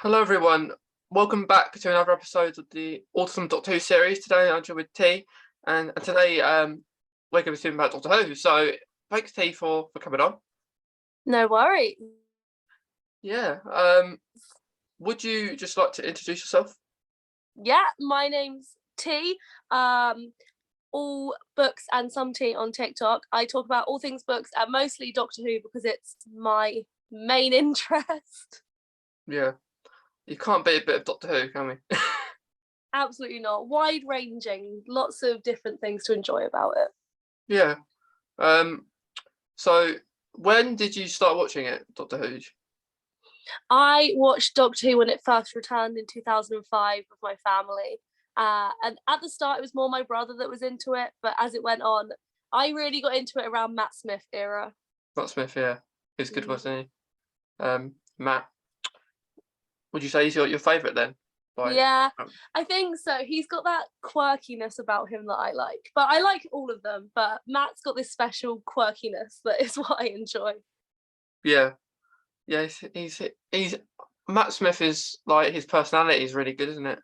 Hello everyone, welcome back to another episode of the Autism Doctor Who series. Today I'm joined with T, and today we're going to be speaking about Doctor Who. So thanks T for coming on. No worries. Yeah, would you just like to introduce yourself? Yeah, my name's T. All books and some tea on TikTok. I talk about all things books and mostly Doctor Who because it's my main interest. Yeah, you can't beat a bit of Doctor Who, can we? Absolutely not. Wide ranging, lots of different things to enjoy about it. Yeah. So when did you start watching it, Doctor Who? I watched Doctor Who when it first returned in 2005 with my family. And at the start, it was more my brother that was into it. But as it went on, I really got into it around Matt Smith era. Matt Smith, yeah. He's good, wasn't he? Matt, would you say he's your favourite then? Yeah, I think so. He's got that quirkiness about him that I like. But I like all of them. But Matt's got this special quirkiness that is what I enjoy. Yeah. Yeah, he's Matt Smith is like his personality is really good, isn't it?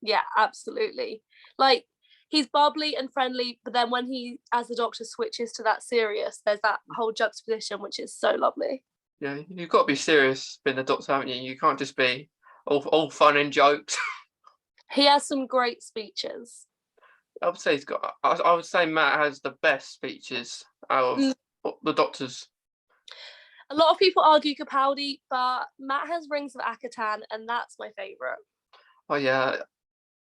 Yeah, absolutely. Like he's bubbly and friendly, but then when he, as the Doctor, switches to that serious, there's that whole juxtaposition, which is so lovely. Yeah, you've got to be serious being the Doctor, haven't you? You can't just be all fun and jokes. He has some great speeches. I would say he's got. I would say Matt has the best speeches out of the Doctors. A lot of people argue Capaldi, but Matt has Rings of Akatan, and that's my favourite. Oh yeah,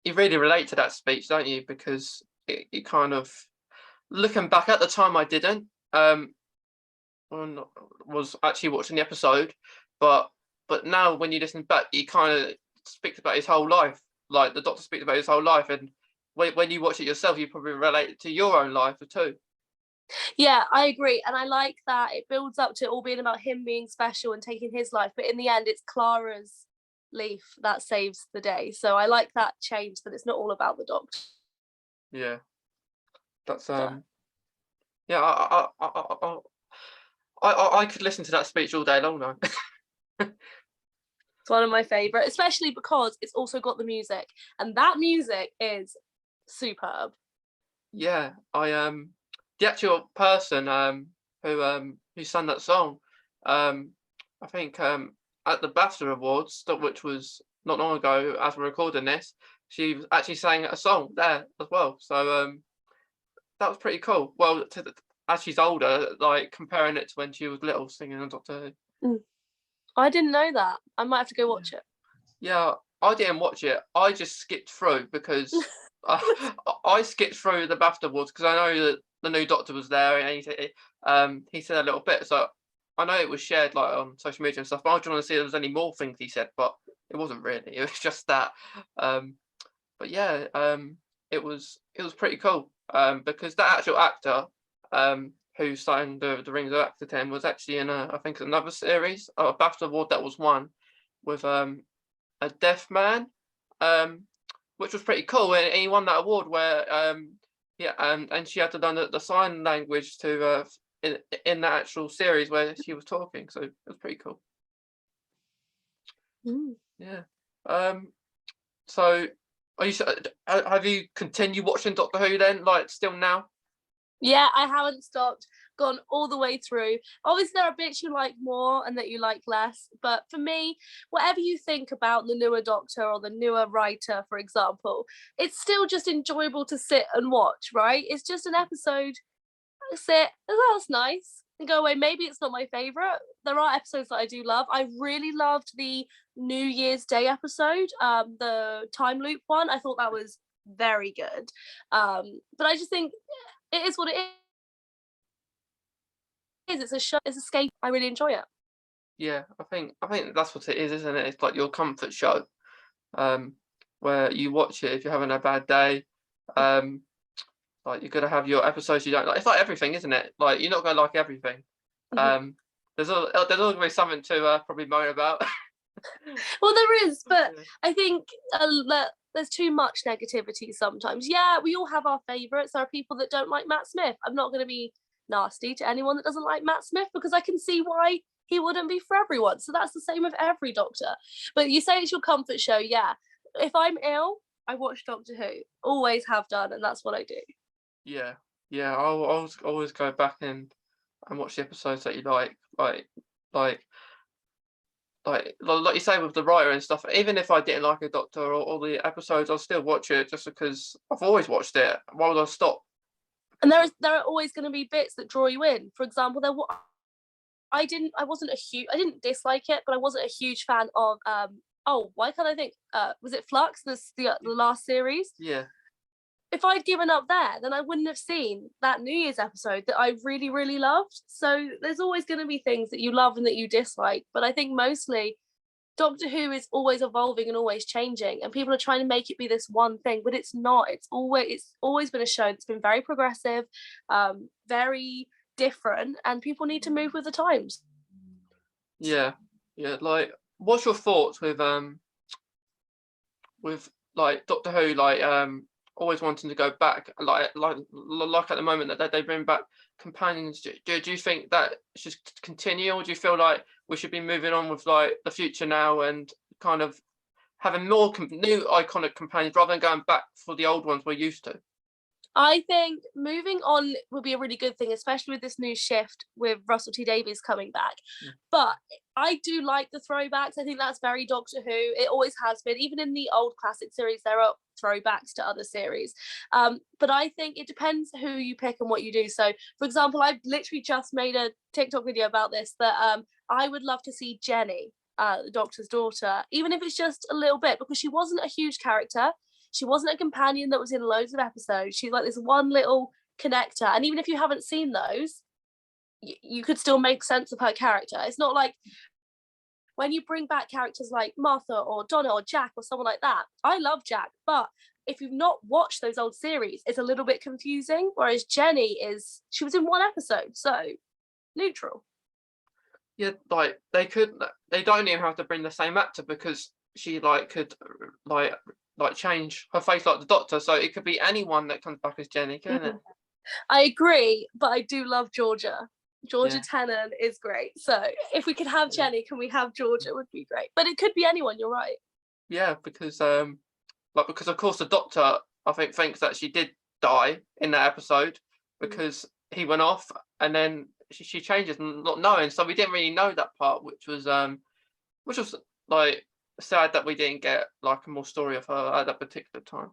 you really relate to that speech, don't you? Because it kind of looking back at the time, I didn't. Was actually watching the episode, but now when you listen back, he kind of speaks about his whole life. Like the Doctor speaks about his whole life, and when you watch it yourself, you probably relate it to your own life too. Yeah, I agree, and I like that it builds up to it all being about him being special and taking his life, but in the end, it's Clara's leaf that saves the day. So I like that change, that it's not all about the Doctor. Yeah, that's yeah. I could listen to that speech all day long now. It's one of my favourite, especially because it's also got the music, and that music is superb. Yeah, the actual person who sang that song, I think at the BAFTA Awards, which was not long ago as we're recording this, she actually sang a song there as well. So that was pretty cool. Well, as she's older, like comparing it to when she was little singing on Doctor Who. I didn't know that. I might have to go watch it. Yeah, I didn't watch it. I just skipped through because I skipped through the BAFTA Awards because I know that the new Doctor was there and he said a little bit. So I know it was shared like on social media and stuff. But I was trying to see if there was any more things he said, but it wasn't really. It was just that. But yeah, it was pretty cool. Because that actual actor who signed the Rings of Akatan was actually in I think another series, a BAFTA award that was won with a deaf man, which was pretty cool, and he won that award where yeah, and she had to learn the sign language to in the actual series where she was talking, so it was pretty cool. Yeah. So have you continued watching Doctor Who then, like still now? Yeah, I haven't stopped, gone all the way through. Obviously, there are bits you like more and that you like less, but for me, whatever you think about the newer Doctor or the newer writer, for example, it's still just enjoyable to sit and watch, right? It's just an episode, sit, oh, that's nice, and go away. Maybe it's not my favourite. There are episodes that I do love. I really loved the New Year's Day episode, the time loop one. I thought that was very good. But I just think it is what it is. It's a show. It's escape. I really enjoy it. Yeah, I think that's what it is, isn't it? It's like your comfort show, where you watch it if you're having a bad day. Like you're gonna have your episodes you don't like. It's like everything, isn't it? Like you're not gonna like everything. There's always gonna be something to probably moan about. Well, there is, but I think there's too much negativity sometimes. Yeah, we all have our favourites. There are people that don't like Matt Smith. I'm not going to be nasty to anyone that doesn't like Matt Smith because I can see why he wouldn't be for everyone. So that's the same with every doctor. But you say it's your comfort show, yeah. If I'm ill, I watch Doctor Who. Always have done, and that's what I do. Yeah, yeah. I'll always go back and watch the episodes that you like like you say with the writer and stuff. Even if I didn't like a Doctor or the episodes, I'll still watch it just because I've always watched it. Why would I stop? And there are always going to be bits that draw you in. For example, I didn't dislike it, but I wasn't a huge fan of why can't I think? Was it Flux? The last series? Yeah. If I'd given up there, then I wouldn't have seen that New Year's episode that I really, really loved. So there's always going to be things that you love and that you dislike. But I think mostly Doctor Who is always evolving and always changing, and people are trying to make it be this one thing, but it's not. It's always been a show that's been very progressive, very different, and people need to move with the times. Yeah, yeah. Like, what's your thoughts with like Doctor Who, like always wanting to go back, like at the moment that they bring back companions? Do you think that should continue, or do you feel like we should be moving on with like the future now and kind of having more new iconic companions rather than going back for the old ones we're used to? I think moving on would be a really good thing, especially with this new shift with Russell T Davies coming back. But I do like the throwbacks. I think that's very Doctor Who. It always has been. Even in the old classic series, there are throwbacks to other series. But I think it depends who you pick and what you do. So, for example, I've literally just made a TikTok video about this, that I would love to see Jenny, the Doctor's daughter, even if it's just a little bit, because she wasn't a huge character. She wasn't a companion that was in loads of episodes. She's like this one little connector. And even if you haven't seen those, you could still make sense of her character. It's not like when you bring back characters like Martha or Donna or Jack or someone like that. I love Jack, but if you've not watched those old series, it's a little bit confusing. Whereas Jenny she was in one episode, so neutral. Yeah, like they don't even have to bring the same actor, because she could change her face like the Doctor, so it could be anyone that comes back as Jenny, can't it? I agree, but I do love Georgia. Georgia Tennant is great. So if we could have Jenny, can we have Georgia? Would be great. But it could be anyone. You're right. Yeah, because because of course the Doctor, I think, thinks that she did die in that episode because he went off, and then she changes not knowing. So we didn't really know that part, which was like sad that we didn't get like a more story of her at that particular time.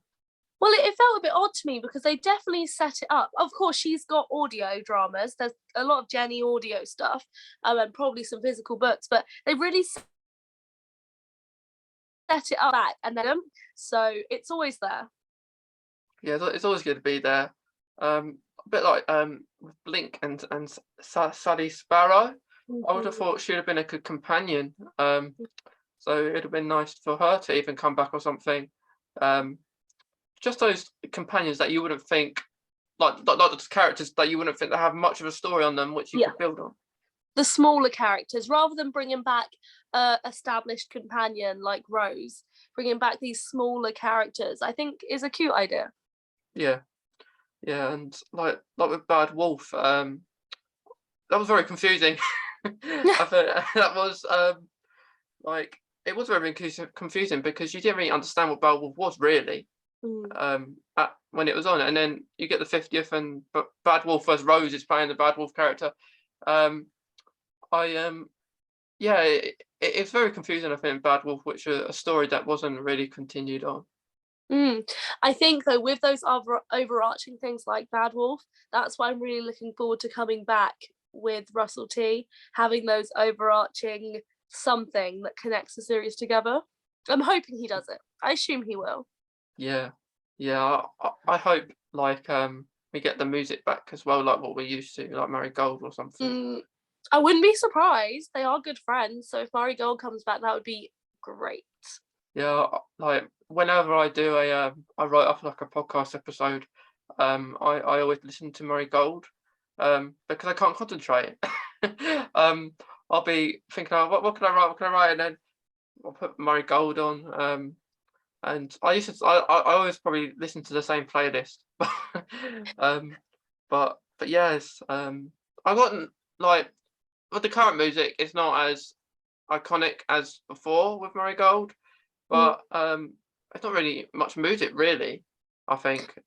Well, it felt a bit odd to me because they definitely set it up. Of course, she's got audio dramas. There's a lot of Jenny audio stuff, and probably some physical books, but they really set it up back, and then so it's always there. Yeah, it's always good to be there. A bit like with Blink and Sally Sparrow. I would have thought she'd have been a good companion. So it'd have been nice for her to even come back or something. Just those companions that you wouldn't think, like those characters that you wouldn't think that have much of a story on them, which you could build on. The smaller characters, rather than bringing back established companion like Rose, bringing back these smaller characters, I think is a cute idea. Yeah, and like with Bad Wolf, that was very confusing. I think that was it was very confusing because you didn't really understand what Bad Wolf was really. When it was on, and then you get the 50th and Bad Wolf as Rose is playing the Bad Wolf character. It's very confusing, I think, Bad Wolf, which is a story that wasn't really continued on. I think though, with those other overarching things like Bad Wolf, that's why I'm really looking forward to coming back with Russell T, having those overarching something that connects the series together. I'm hoping he does it. I assume he will. Yeah, I hope we get the music back as well, like what we used to, like Murray Gold or something. I wouldn't be surprised. They are good friends, so if Murray Gold comes back, that would be great. Yeah, like whenever I do I write up like a podcast episode, I always listen to Murray Gold, because I can't concentrate. I'll be thinking, oh, what can I write, and then I'll put Murray Gold on. And I always probably listen to the same playlist. But yes, I got with the current music, it's not as iconic as before with Marigold, Mm. but it's not really much music, really, I think.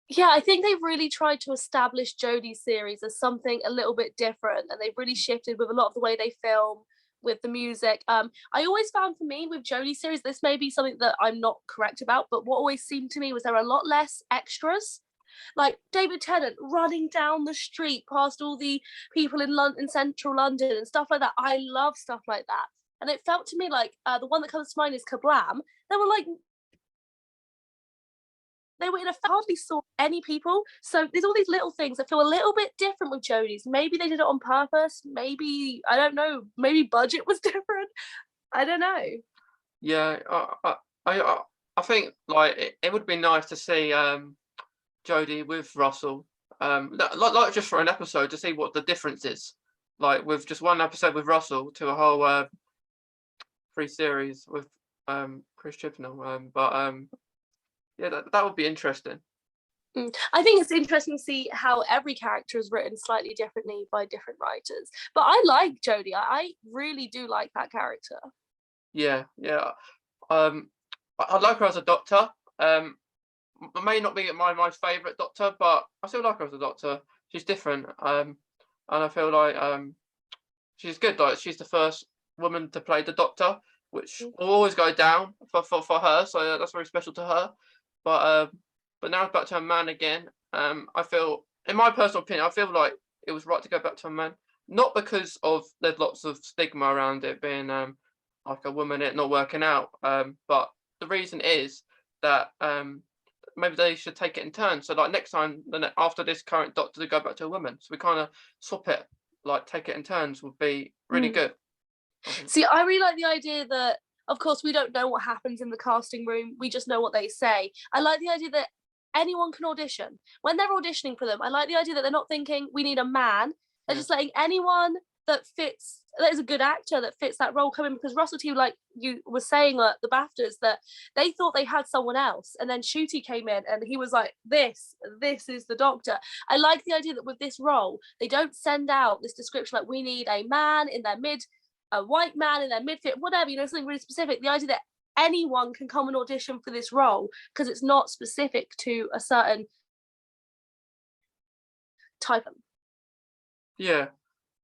Yeah, I think they've really tried to establish Jodie's series as something a little bit different, and they've really shifted with a lot of the way they film, with the music. I always found, for me, with Jodie's series, this may be something that I'm not correct about, but what always seemed to me was there were a lot less extras. Like David Tennant running down the street past all the people in London, central London, and stuff like that. I love stuff like that. And it felt to me like the one that comes to mind is Kablam. There were like they were in a hardly saw any people. So there's all these little things that feel a little bit different with Jodie's. Maybe they did it on purpose. Maybe I don't know. Maybe budget was different. I don't know. Yeah, I think like it would be nice to see Jodie with Russell, like just for an episode to see what the difference is. Like with just one episode with Russell to a whole 3 series with Chris Chibnall. Yeah, that would be interesting. I think it's interesting to see how every character is written slightly differently by different writers. But I like Jodie. I really do like that character. Yeah. I like her as a doctor. May not be my favourite doctor, but I still like her as a doctor. She's different. And I feel like she's good. Like she's the first woman to play the doctor, which will always go down for her. So that's very special to her. But now it's back to a man again. I feel, in my personal opinion, I feel like it was right to go back to a man. Not because of there's lots of stigma around it being like a woman, it not working out. But the reason is that maybe they should take it in turns. So like next time, after this current doctor, to go back to a woman. So we kind of swap it, like take it in turns would be really good. See, I really like the idea that, of course, we don't know what happens in the casting room. We just know what they say. I like the idea that anyone can audition. When they're auditioning for them, I like the idea that they're not thinking we need a man. They're just letting anyone that fits, that is a good actor that fits that role come in. Because Russell T, like you were saying at the BAFTAs, that they thought they had someone else, and then Shooty came in and he was like, this is the doctor. I like the idea that with this role, they don't send out this description like we need a man in their a white man in their mid-fit, whatever, something really specific. The idea that anyone can come and audition for this role because it's not specific to a certain type of. Yeah,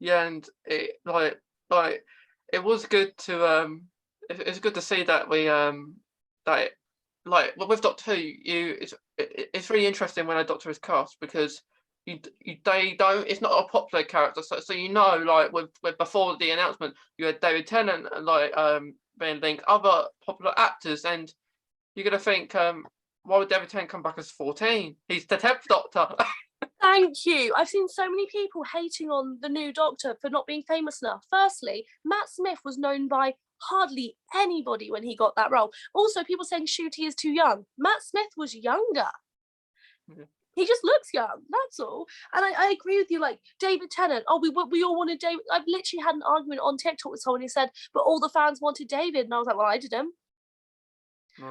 and it like it was good to it's good to see that we that it, like with Doctor Who, it's really interesting when a Doctor is cast because they don't, it's not a popular character, so like with before the announcement you had David Tennant and like being linked other popular actors, and you're gonna think why would David Tennant come back as 14? He's the 10th Doctor. Thank you. I've seen so many people hating on the new Doctor for not being famous enough. Firstly, Matt Smith was known by hardly anybody when he got that role. Also, people saying Shooty is too young. Matt Smith was younger. He just looks young, that's all. And I agree with you, like David Tennant. Oh, we all wanted David. I've literally had an argument on TikTok with someone who said, but all the fans wanted David. And I was like, well, I didn't.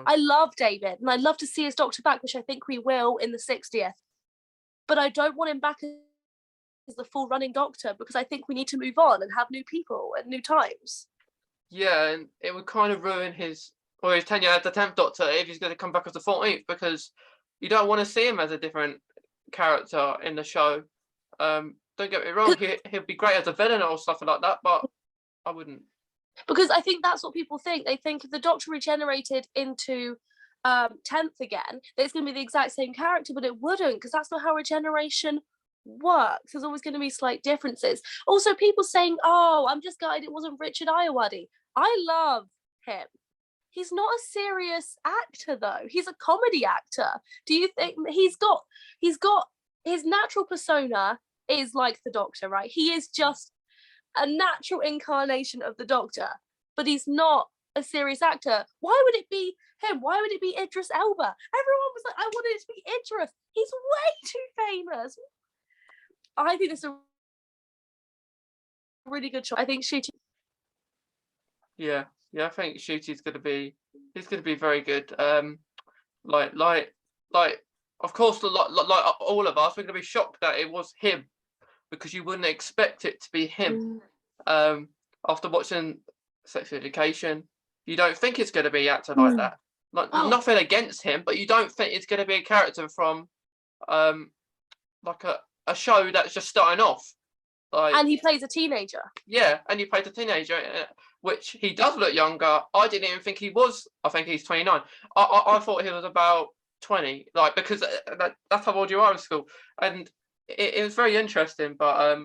I love David, and I'd love to see his Doctor back, which I think we will in the 60th. But I don't want him back as the full running Doctor because I think we need to move on and have new people and new times. Yeah, and it would kind of ruin his tenure as the 10th Doctor if he's going to come back as the 14th, because you don't want to see him as a different character in the show. Don't get me wrong, he'll be great as a villain or stuff like that, but I wouldn't. Because I think that's what people think. They think if the Doctor regenerated into 10th again, that it's going to be the exact same character, but it wouldn't, because that's not how regeneration works. There's always going to be slight differences. Also, people saying, oh, I'm just gutted it wasn't Richard Ayoade. I love him. He's not a serious actor, though. He's a comedy actor. Do you think he's got his natural persona is like the Doctor, right? He is just a natural incarnation of the Doctor, but he's not a serious actor. Why would it be him? Why would it be Idris Elba? Everyone was like, I wanted it to be Idris. He's way too famous. I think it's a really good choice. I think Shooty. Yeah, I think Shooty's gonna be very good. Like of course, like all of us, we're gonna be shocked that it was him, because you wouldn't expect it to be him. After watching Sex Education, you don't think it's going to be acted like Mm. that. Like Oh, nothing against him, but you don't think it's going to be a character from um like a show that's just starting off. Like and he plays a teenager. yeah, and you played a teenager, which he does look younger. I didn't even think he was. I think he's 29. I thought he was about 20, like because that's how old you are in school, and it was very interesting. But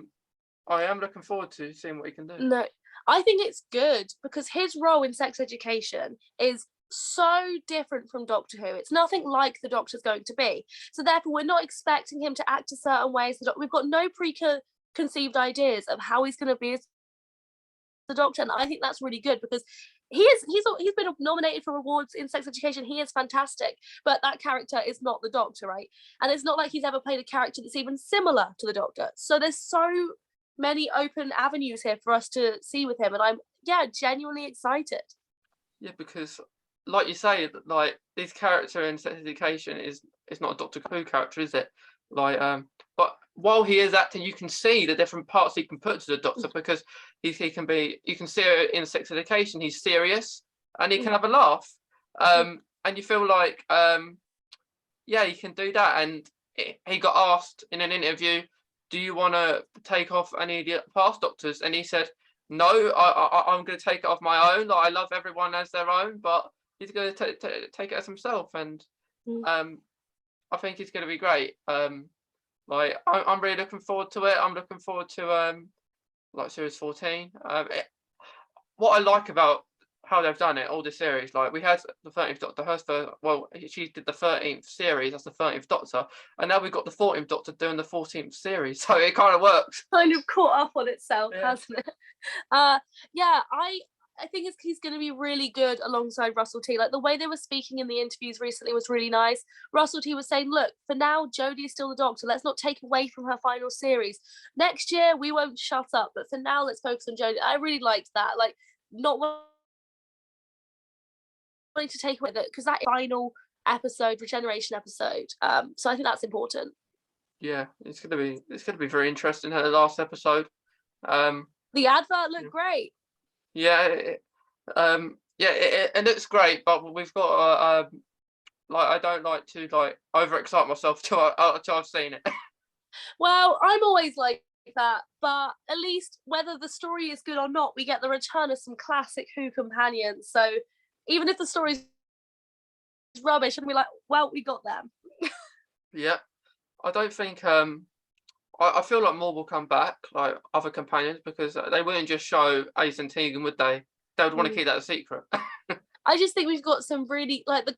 I am looking forward to seeing what he can do. No, I think it's good because his role in Sex Education is so different from Doctor Who. It's nothing like the Doctor's going to be. So therefore, we're not expecting him to act a certain way as the Doctor. We've got no preconceived ideas of how he's going to be as the Doctor, and I think that's really good because he's been nominated for awards in Sex Education. He is fantastic, but that character is not the Doctor, right? And it's not like he's ever played a character that's even similar to the Doctor. So there's so many open avenues here for us to see with him, and I'm genuinely excited. Yeah, because like you say, like this character in Sex Education is not a Doctor Who character, is it? Like but while he is acting, you can see the different parts he can put to the Doctor because he can be. You can see it in Sex Education. He's serious and he can have a laugh. And you feel like yeah, he can do that. And he got asked in an interview, "Do you want to take off any of the past Doctors?" And he said, "No, I'm going to take it off my own. Like, I love everyone as their own, but he's going to take it as himself." And I think it's going to be great. Like I'm really looking forward to it. I'm looking forward to like series 14. What I like about how they've done it, all the series, like we had the 13th Doctor, she did the 13th series, that's the 13th Doctor, and now we've got the 14th Doctor doing the 14th series, so it kind of works. Kind of caught up on itself, Yeah. hasn't it? I think he's going to be really good alongside Russell T. Like the way they were speaking in the interviews recently was really nice. Russell T was saying, "Look, for now, Jodie is still the Doctor. Let's not take away from her final series. Next year, we won't shut up, but for now, let's focus on Jodie." I really liked that. Like not wanting to take away that because that final episode, regeneration episode. So I think that's important. Yeah, it's gonna be very interesting. Her last episode. The advert looked great. Yeah, it looks great, but we've got like I don't like to like overexcite myself till I've seen it. Well, I'm always like that, but at least whether the story is good or not, we get the return of some classic Who companions. So even if the story's rubbish, and we're like, well, we got them. Yeah, I don't think I feel like more will come back, like other companions, because they wouldn't just show Ace and Tegan, would they? They would want to keep that a secret. I just think we've got some really like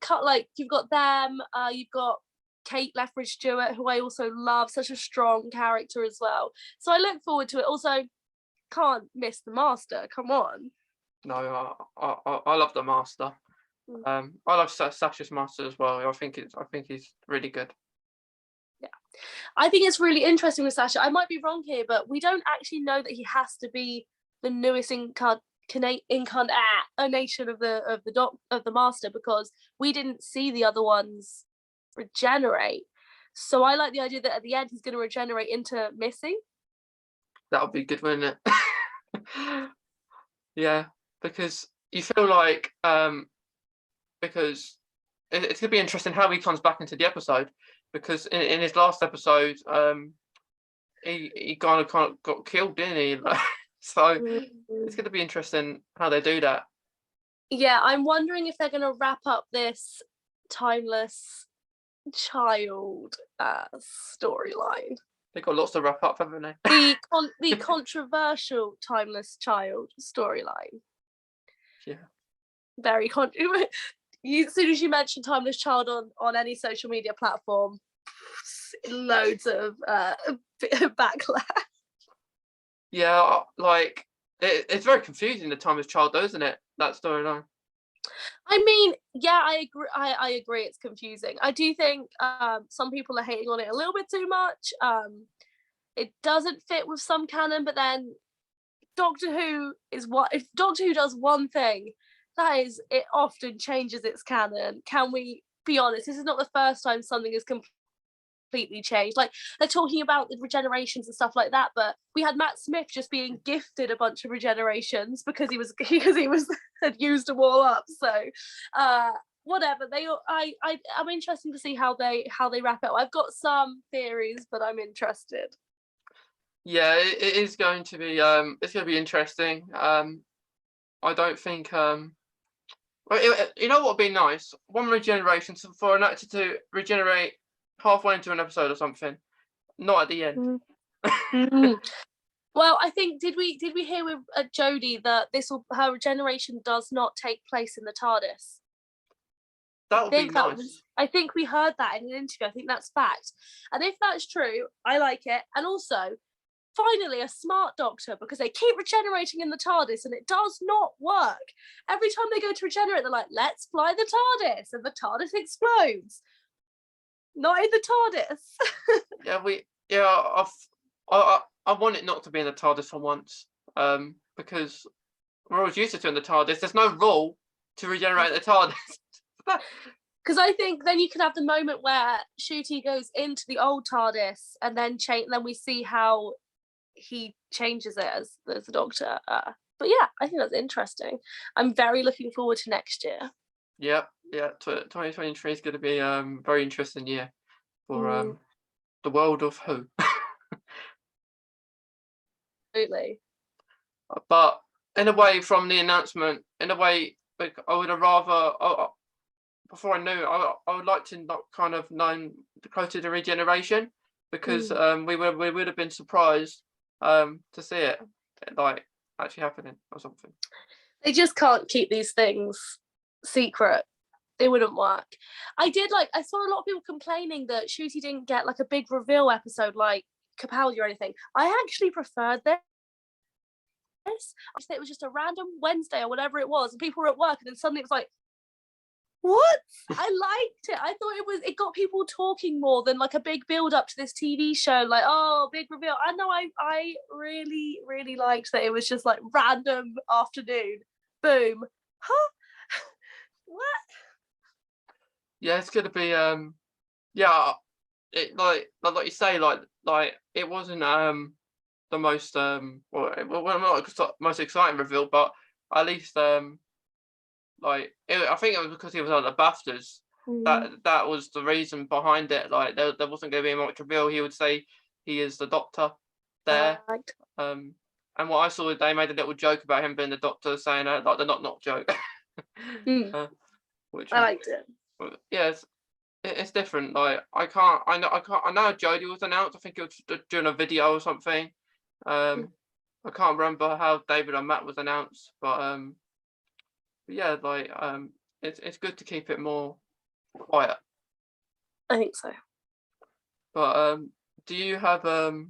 you've got them, you've got Kate Lethbridge Stewart, who I also love, such a strong character as well. So I look forward to it. Also, can't miss the Master. Come on. No, I love the Master. I love Sasha's Master as well. I think he's really good. Yeah, I think it's really interesting with Sasha. I might be wrong here, but we don't actually know that he has to be the newest incarnation of the Master because we didn't see the other ones regenerate. So I like the idea that at the end he's going to regenerate into Missy. That would be good, wouldn't it? Yeah, because you feel like because it's gonna be interesting how he comes back into the episode because in his last episode he kind of got killed, didn't he? So it's gonna be interesting how they do that. Yeah, I'm wondering if they're going to wrap up this timeless child storyline. They've got lots to wrap up, haven't they? The controversial timeless child storyline. Yeah. Very as soon as you mention timeless child on any social media platform, loads of backlash. Yeah, like it's very confusing, the timeless child, though, isn't it? That storyline. I mean, yeah, I agree. I agree. It's confusing. I do think some people are hating on it a little bit too much. It doesn't fit with some canon, but then Doctor Who if Doctor Who does one thing, that is, it often changes its canon. Can we be honest? This is not the first time something is completely changed. Like they're talking about the regenerations and stuff like that, but we had Matt Smith just being gifted a bunch of regenerations because he was had used them all up. So whatever, I'm interested to see how they wrap it up. I've got some theories, but I'm interested. Yeah, it is going to be it's going to be interesting. I don't think you know what would be nice? One regeneration, so for an actor to regenerate halfway into an episode or something, not at the end. Mm. Well, I think did we hear with Jodie that her regeneration does not take place in the TARDIS? That would be nice. I think we heard that in an interview. I think that's fact. And if that's true, I like it. And also, finally, a smart doctor, because they keep regenerating in the TARDIS and it does not work. Every time they go to regenerate, they're like, let's fly the TARDIS, and the TARDIS explodes. Not in the TARDIS. I want it not to be in the TARDIS for once. Because we're always used to it in the TARDIS. There's no rule to regenerate the TARDIS. Because I think then you can have the moment where Ncuti goes into the old TARDIS and then then we see how he changes it as the Doctor. But yeah, I think that's interesting. I'm very looking forward to next year. Yeah. 2023 is going to be a very interesting year for the world of Who. Absolutely. But in a way, from the announcement, I would have rather. Before I knew, I would like to not kind of known closer to the regeneration, because we would have been surprised to see it like actually happening or something. They just can't keep these things secret. It wouldn't work. I saw a lot of people complaining that Ncuti didn't get like a big reveal episode like Capaldi or anything. I actually preferred this. It was just a random Wednesday or whatever it was, and people were at work, and then suddenly it was like, what? I liked it. I thought it got people talking more than like a big build up to this TV show, like, oh, big reveal. I know I really, really liked that it was just like random afternoon. Boom. Huh? What? Yeah, it's gonna be it like you say, like it wasn't the most not most exciting reveal, but at least I think it was because he was on the BAFTAs. That was the reason behind it. Like there wasn't going to be much reveal. He would say he is the Doctor there. And what I saw, they made a little joke about him being the Doctor, saying like the knock joke. Which I liked it. Yeah, it's different. Like I know Jodie was announced. I think it was during a video or something. I can't remember how David and Matt was announced, but yeah, like it's good to keep it more quiet. I think so. But do you have a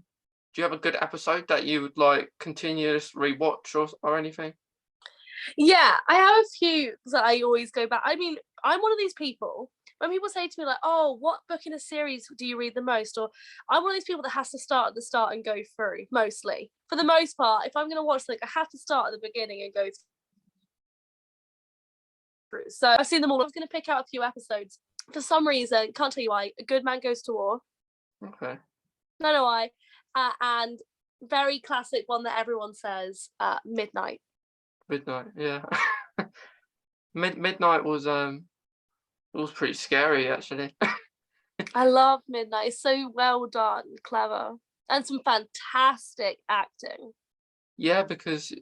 good episode that you would like continuously rewatch or anything? Yeah, I have a few that I always go back. I mean, I'm one of these people, when people say to me like, oh, what book in a series do you read the most? Or I'm one of these people that has to start at the start and go through, mostly. For the most part, if I'm going to watch something, I have to start at the beginning and go through. So I've seen them all. I was going to pick out a few episodes. For some reason, can't tell you why, A Good Man Goes to War. Okay. Don't know why. And very classic one that everyone says, Midnight. Midnight, yeah. Midnight was pretty scary actually. I love Midnight. It's so well done, clever, and some fantastic acting. Yeah, because it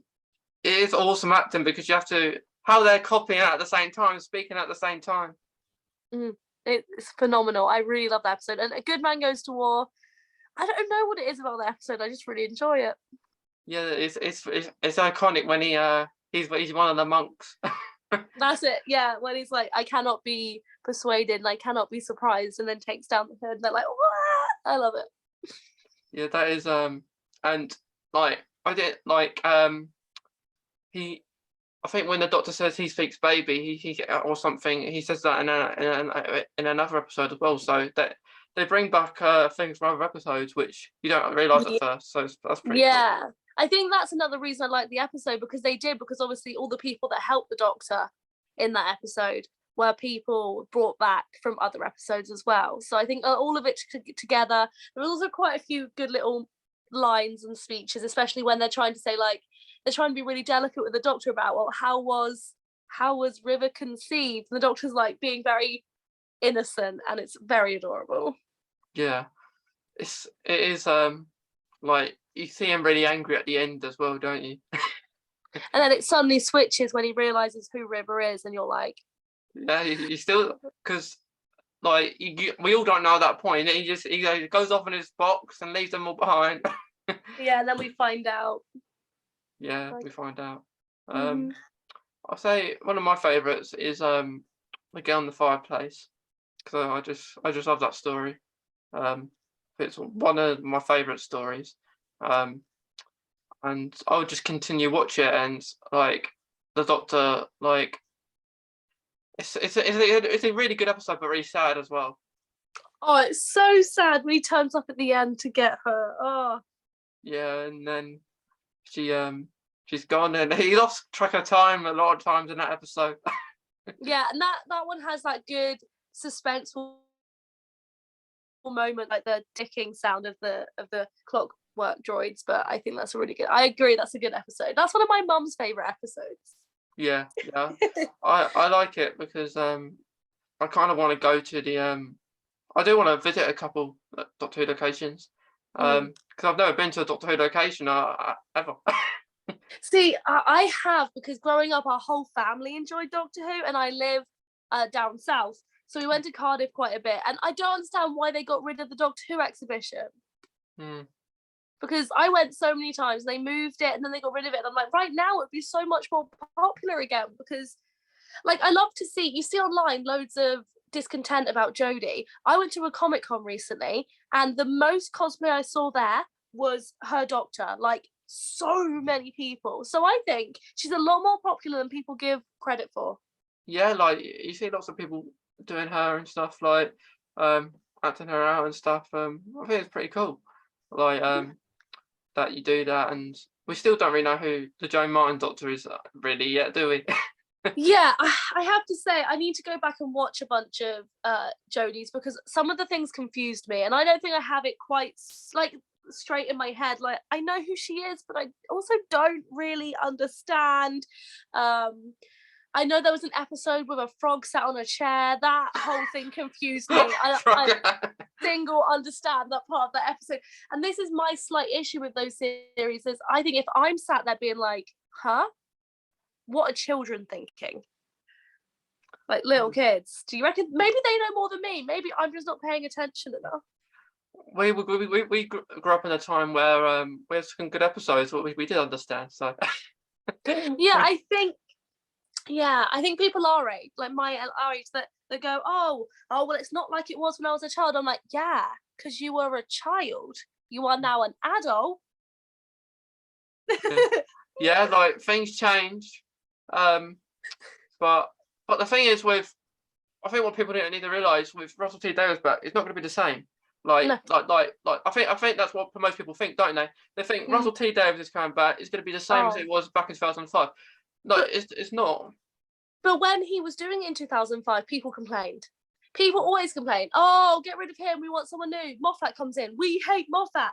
is awesome acting, because you have to how they're copying at the same time, speaking at the same time. It's phenomenal. I really love that episode. And A Good Man Goes to War. I don't know what it is about the episode. I just really enjoy it. Yeah, it's iconic when he's one of the monks. That's it. Yeah, when he's like, I cannot be persuaded and I cannot be surprised, and then takes down the hood. They're like, what? I love it. Yeah, that is and like I did like I think when the Doctor says he speaks baby, he or something, he says that in another episode as well. So that they bring back things from other episodes which you don't realise at first. So that's pretty cool. I think that's another reason I like the episode, because obviously all the people that helped the Doctor in that episode were people brought back from other episodes as well. So I think all of it together. There was also quite a few good little lines and speeches, especially when they're trying to say, like, they're trying to be really delicate with the Doctor about, well, how was River conceived? And the Doctor's like being very innocent, and it's very adorable. Yeah, it is like you see him really angry at the end as well, don't you? And then it suddenly switches when he realizes who River is, and you're like, Yeah, you still, because like we all don't know at that point. He goes off in his box and leaves them all behind. yeah. And then we find out. Yeah, Like, we find out. mhm. I'll say one of my favourites is The Girl in the Fireplace, because I just love that story. It's one of my favourite stories. And I would just continue watch it, and like the Doctor, like it's a really good episode, but really sad as well. Oh, it's so sad when he turns up at the end to get her. Oh, Yeah, and then she's gone, and he lost track of time a lot of times in that episode. yeah, and that one has that good suspenseful moment, like the ticking sound of the clockwork droids. But I think that's a really good. I agree, that's a good episode. That's one of my mum's favorite episodes. Yeah, I like it because I kind of want to go to the I do want to visit a couple Doctor Who locations because I've never been to a Doctor Who location ever. See, I have, because growing up, our whole family enjoyed Doctor Who, and I live down south. So we went to Cardiff quite a bit, and I don't understand why they got rid of the Doctor Who exhibition. Because I went so many times, they moved it and then they got rid of it. And I'm like, right now it'd be so much more popular again, because like I love to see, you see online loads of discontent about Jodie. I went to a Comic-Con recently, and the most cosplay I saw there was her Doctor. Like, so many people. So I think she's a lot more popular than people give credit for. Yeah, like you see lots of people doing her and stuff, like acting her out and stuff. I think it's pretty cool. Like that you do that, and we still don't really know who the Joan Martin Doctor is really yet, do we? Yeah, I have to say, I need to go back and watch a bunch of Jodie's, because some of the things confused me, and I don't think I have it quite like straight in my head. Like, I know who she is, but I also don't really understand. I know there was an episode with a frog sat on a chair. That whole thing confused me. I single understand that part of that episode. And this is my slight issue with those series, is I think if I'm sat there being like, huh? What are children thinking? Like little kids. Do you reckon maybe they know more than me? Maybe I'm just not paying attention enough. We grew up in a time where we had some good episodes, but we did understand. So yeah, I think people our age, like my age, that they go, oh, well, it's not like it was when I was a child. I'm like, yeah, because you were a child. You are now an adult. yeah, like things change. But the thing is, I think what people need to realise with Russell T Davies back, it's not going to be the same. Like, No. like I think that's what most people think, don't they? They think Russell T Davies is coming back. It's going to be the same as it was back in 2005. No, it's not. But when he was doing it in 2005, people complained. People always complain. Oh, get rid of him. We want someone new. Moffat comes in. We hate Moffat.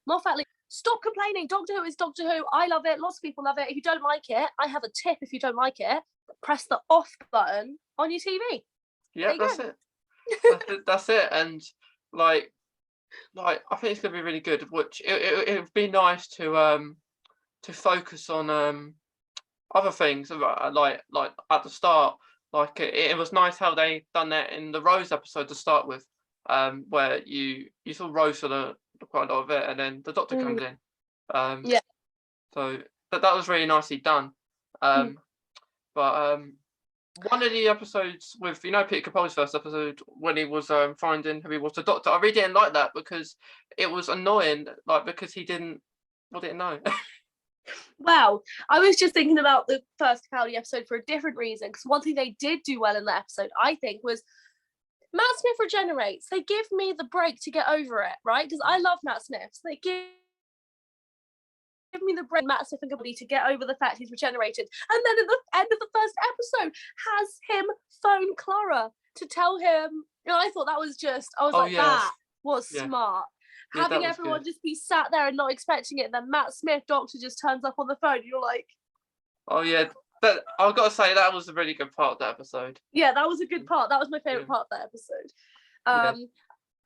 Moffat, stop complaining. Doctor Who is Doctor Who. I love it. Lots of people love it. If you don't like it, I have a tip. If you don't like it, press the off button on your TV. Yeah, that's it. That's it. And like I think it's gonna be really good. Which it would be nice to focus on other things, like at the start. Like it was nice how they done that in the Rose episode to start with, where you saw Rose for quite a lot of it, and then the Doctor comes in. Yeah. So that was really nicely done. But one of the episodes with Peter Capaldi's first episode, when he was finding who he was, the Doctor, I really didn't like that because it was annoying, like because he didn't know. Well, I was just thinking about the first Capaldi episode for a different reason, because one thing they did do well in that episode, I think, was Matt Smith regenerates. They give me the break to get over it, right? Because I love Matt Smith. So they give give me the brain, Matt Smith and company, to get over the fact he's regenerated. And then at the end of the first episode, has him phone Clara to tell him. You know, I thought that was just, I was like, that was smart. Yeah, Having that was everyone good. just be sat there and not expecting it, and then Matt Smith, Doctor, just turns up on the phone. You're like, oh yeah, that I've got to say that was a really good part of that episode. Yeah, that was a good part. That was my favourite part of that episode. Yeah.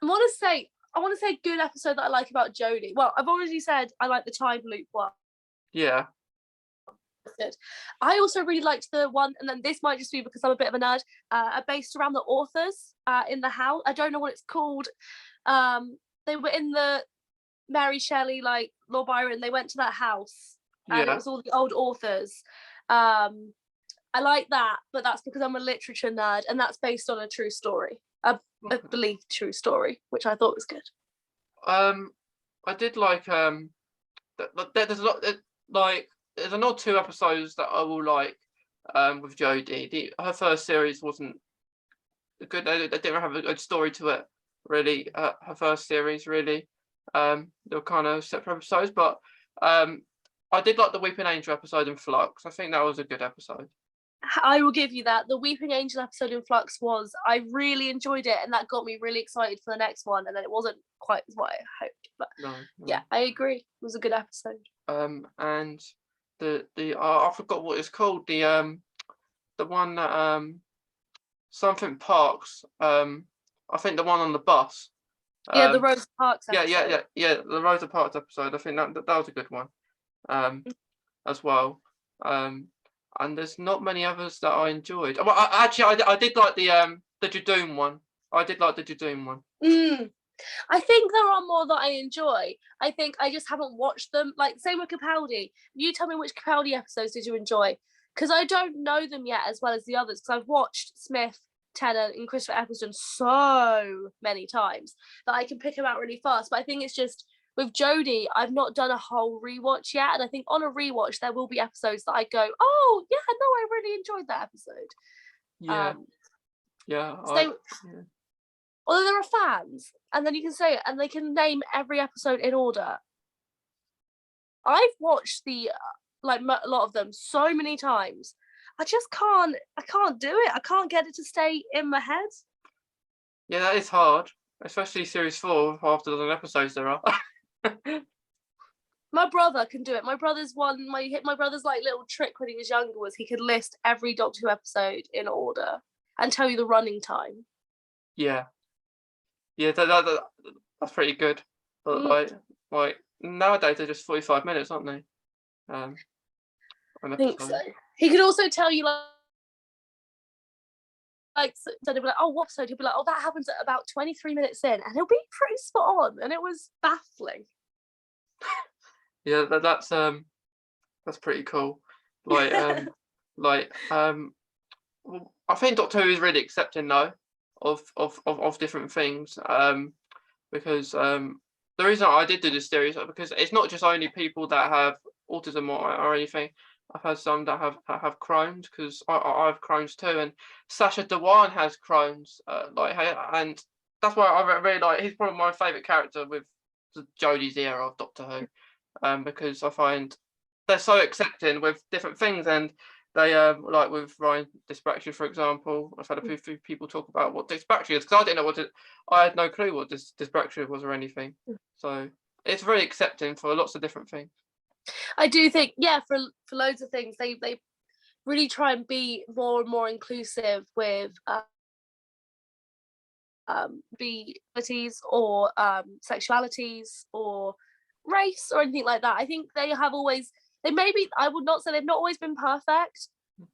I want to say a good episode that I like about Jodie. Well, I've already said I like the time loop one. Yeah. Good. I also really liked the one, and then this might just be because I'm a bit of a nerd, based around the authors in the house. I don't know what it's called. They were in the Mary Shelley, like Lord Byron. They went to that house, and it was all the old authors. I like that, but that's because I'm a literature nerd, and that's based on a true story, a believed true story, which I thought was good. I did like there's a lot like there's another 2 episodes that I will like with Jodie. Her first series wasn't good. They didn't have a good story to it really. Her first series really. They were kind of separate episodes, but I did like the Weeping Angel episode in Flux. I think that was a good episode. I will give you that. The Weeping Angel episode in Flux I really enjoyed it, and that got me really excited for the next one, and then it wasn't quite what I hoped. But yeah, I agree. It was a good episode. And the I forgot what it's called. The one that something Parks. I think the one on the bus. Yeah, the Rosa Parks episode. Yeah. The Rosa Parks episode. I think that was a good one. As well. And there's not many others that I enjoyed. Well, I did like the Judoon one. I did like the Judoon one. I think there are more that I enjoy. I think I just haven't watched them. Like, same with Capaldi. You tell me which Capaldi episodes did you enjoy? Because I don't know them yet as well as the others. Because I've watched Smith, Tennant, and Christopher Eccleston so many times that I can pick them out really fast. But I think it's just with Jodie, I've not done a whole rewatch yet, and I think on a rewatch there will be episodes that I go, oh yeah, no, I really enjoyed that episode. Although there are fans, and then you can say it, and they can name every episode in order. I've watched a lot of them so many times. I just can't. I can't do it. I can't get it to stay in my head. Yeah, that is hard, especially series 4 after the episodes there are. My brother can do it. My brother's like little trick when he was younger was he could list every Doctor Who episode in order and tell you the running time. Yeah, that's pretty good. But like nowadays they're just 45 minutes, aren't they? I think so. He could also tell you so they'll be like, oh, what episode? He'll be like, oh, that happens at about 23 minutes in, and he'll be pretty spot on, and it was baffling. Yeah, that's pretty cool. I think Doctor Who is really accepting though of different things. Because the reason I did do this series is because it's not just only people that have autism or anything. I've had some that have Crohn's, because I have Crohn's too, and Sacha Dhawan has Crohn's. And that's why I really like. He's probably my favourite character with Jodie's era of Doctor Who. Because I find they're so accepting with different things, and they like with Ryan dyspraxia, for example. I've had a few people talk about what dyspraxia is, because I didn't know I had no clue what dyspraxia was or anything. So it's very accepting for lots of different things. I do think, for loads of things, they really try and be more and more inclusive with abilities or sexualities or race or anything like that. I think I would not say they've not always been perfect,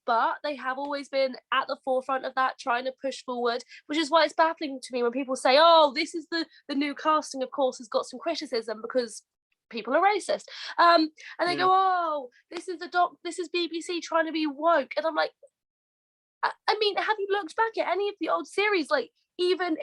but they have always been at the forefront of that, trying to push forward, which is why it's baffling to me when people say, oh, this is the new casting, of course, has got some criticism because people are racist. And they go, oh, this is BBC trying to be woke. And I'm like, I mean, have you looked back at any of the old series, like even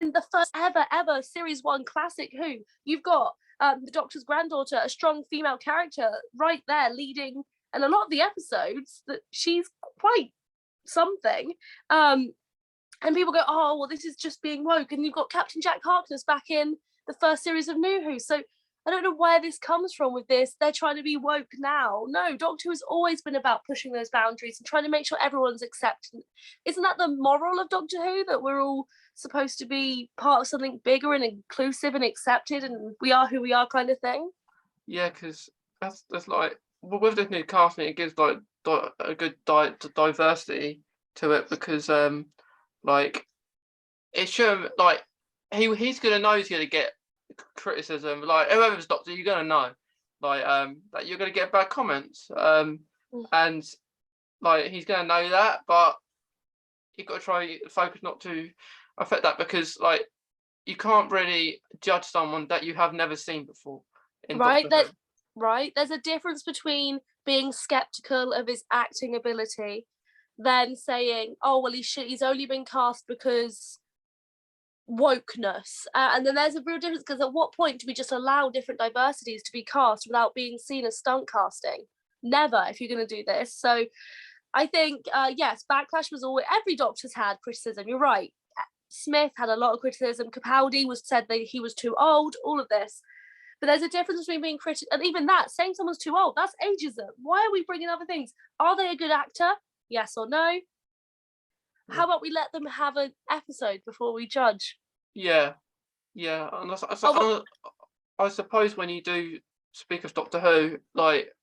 in the first ever series 1 classic Who, you've got the Doctor's granddaughter, a strong female character right there leading, and a lot of the episodes that she's quite something. And people go, oh, well, this is just being woke. And you've got Captain Jack Harkness back in the first series of New Who. So I don't know where this comes from with this. They're trying to be woke now. No, Doctor Who's always been about pushing those boundaries and trying to make sure everyone's accepted. Isn't that the moral of Doctor Who? That we're all supposed to be part of something bigger and inclusive and accepted, and we are who we are, kind of thing. Yeah, because that's like, well, with this new casting, it gives like a good diversity to it, because like it should, like he's gonna know he's gonna get criticism. Like whoever's Doctor, you're gonna know, like that you're gonna get bad comments, and like he's gonna know that, but you've got to try focus not to affect that, because like you can't really judge someone that you have never seen before in Right, Doctor Who. right. There's a difference between being skeptical of his acting ability than saying, "Oh well, he's only been cast because wokeness," and then there's a real difference, because at what point do we just allow different diversities to be cast without being seen as stunt casting? Never, if you're going to do this. So I think yes, backlash was always, every Doctor's had criticism. You're right. Smith had a lot of criticism. Capaldi was said that he was too old. All of this. But there's a difference between being critical and even that, saying someone's too old, that's ageism. Why are we bringing other things? Are they a good actor? Yes or no? How about we let them have an episode before we judge? Yeah, and I suppose when you do speak of Doctor Who, like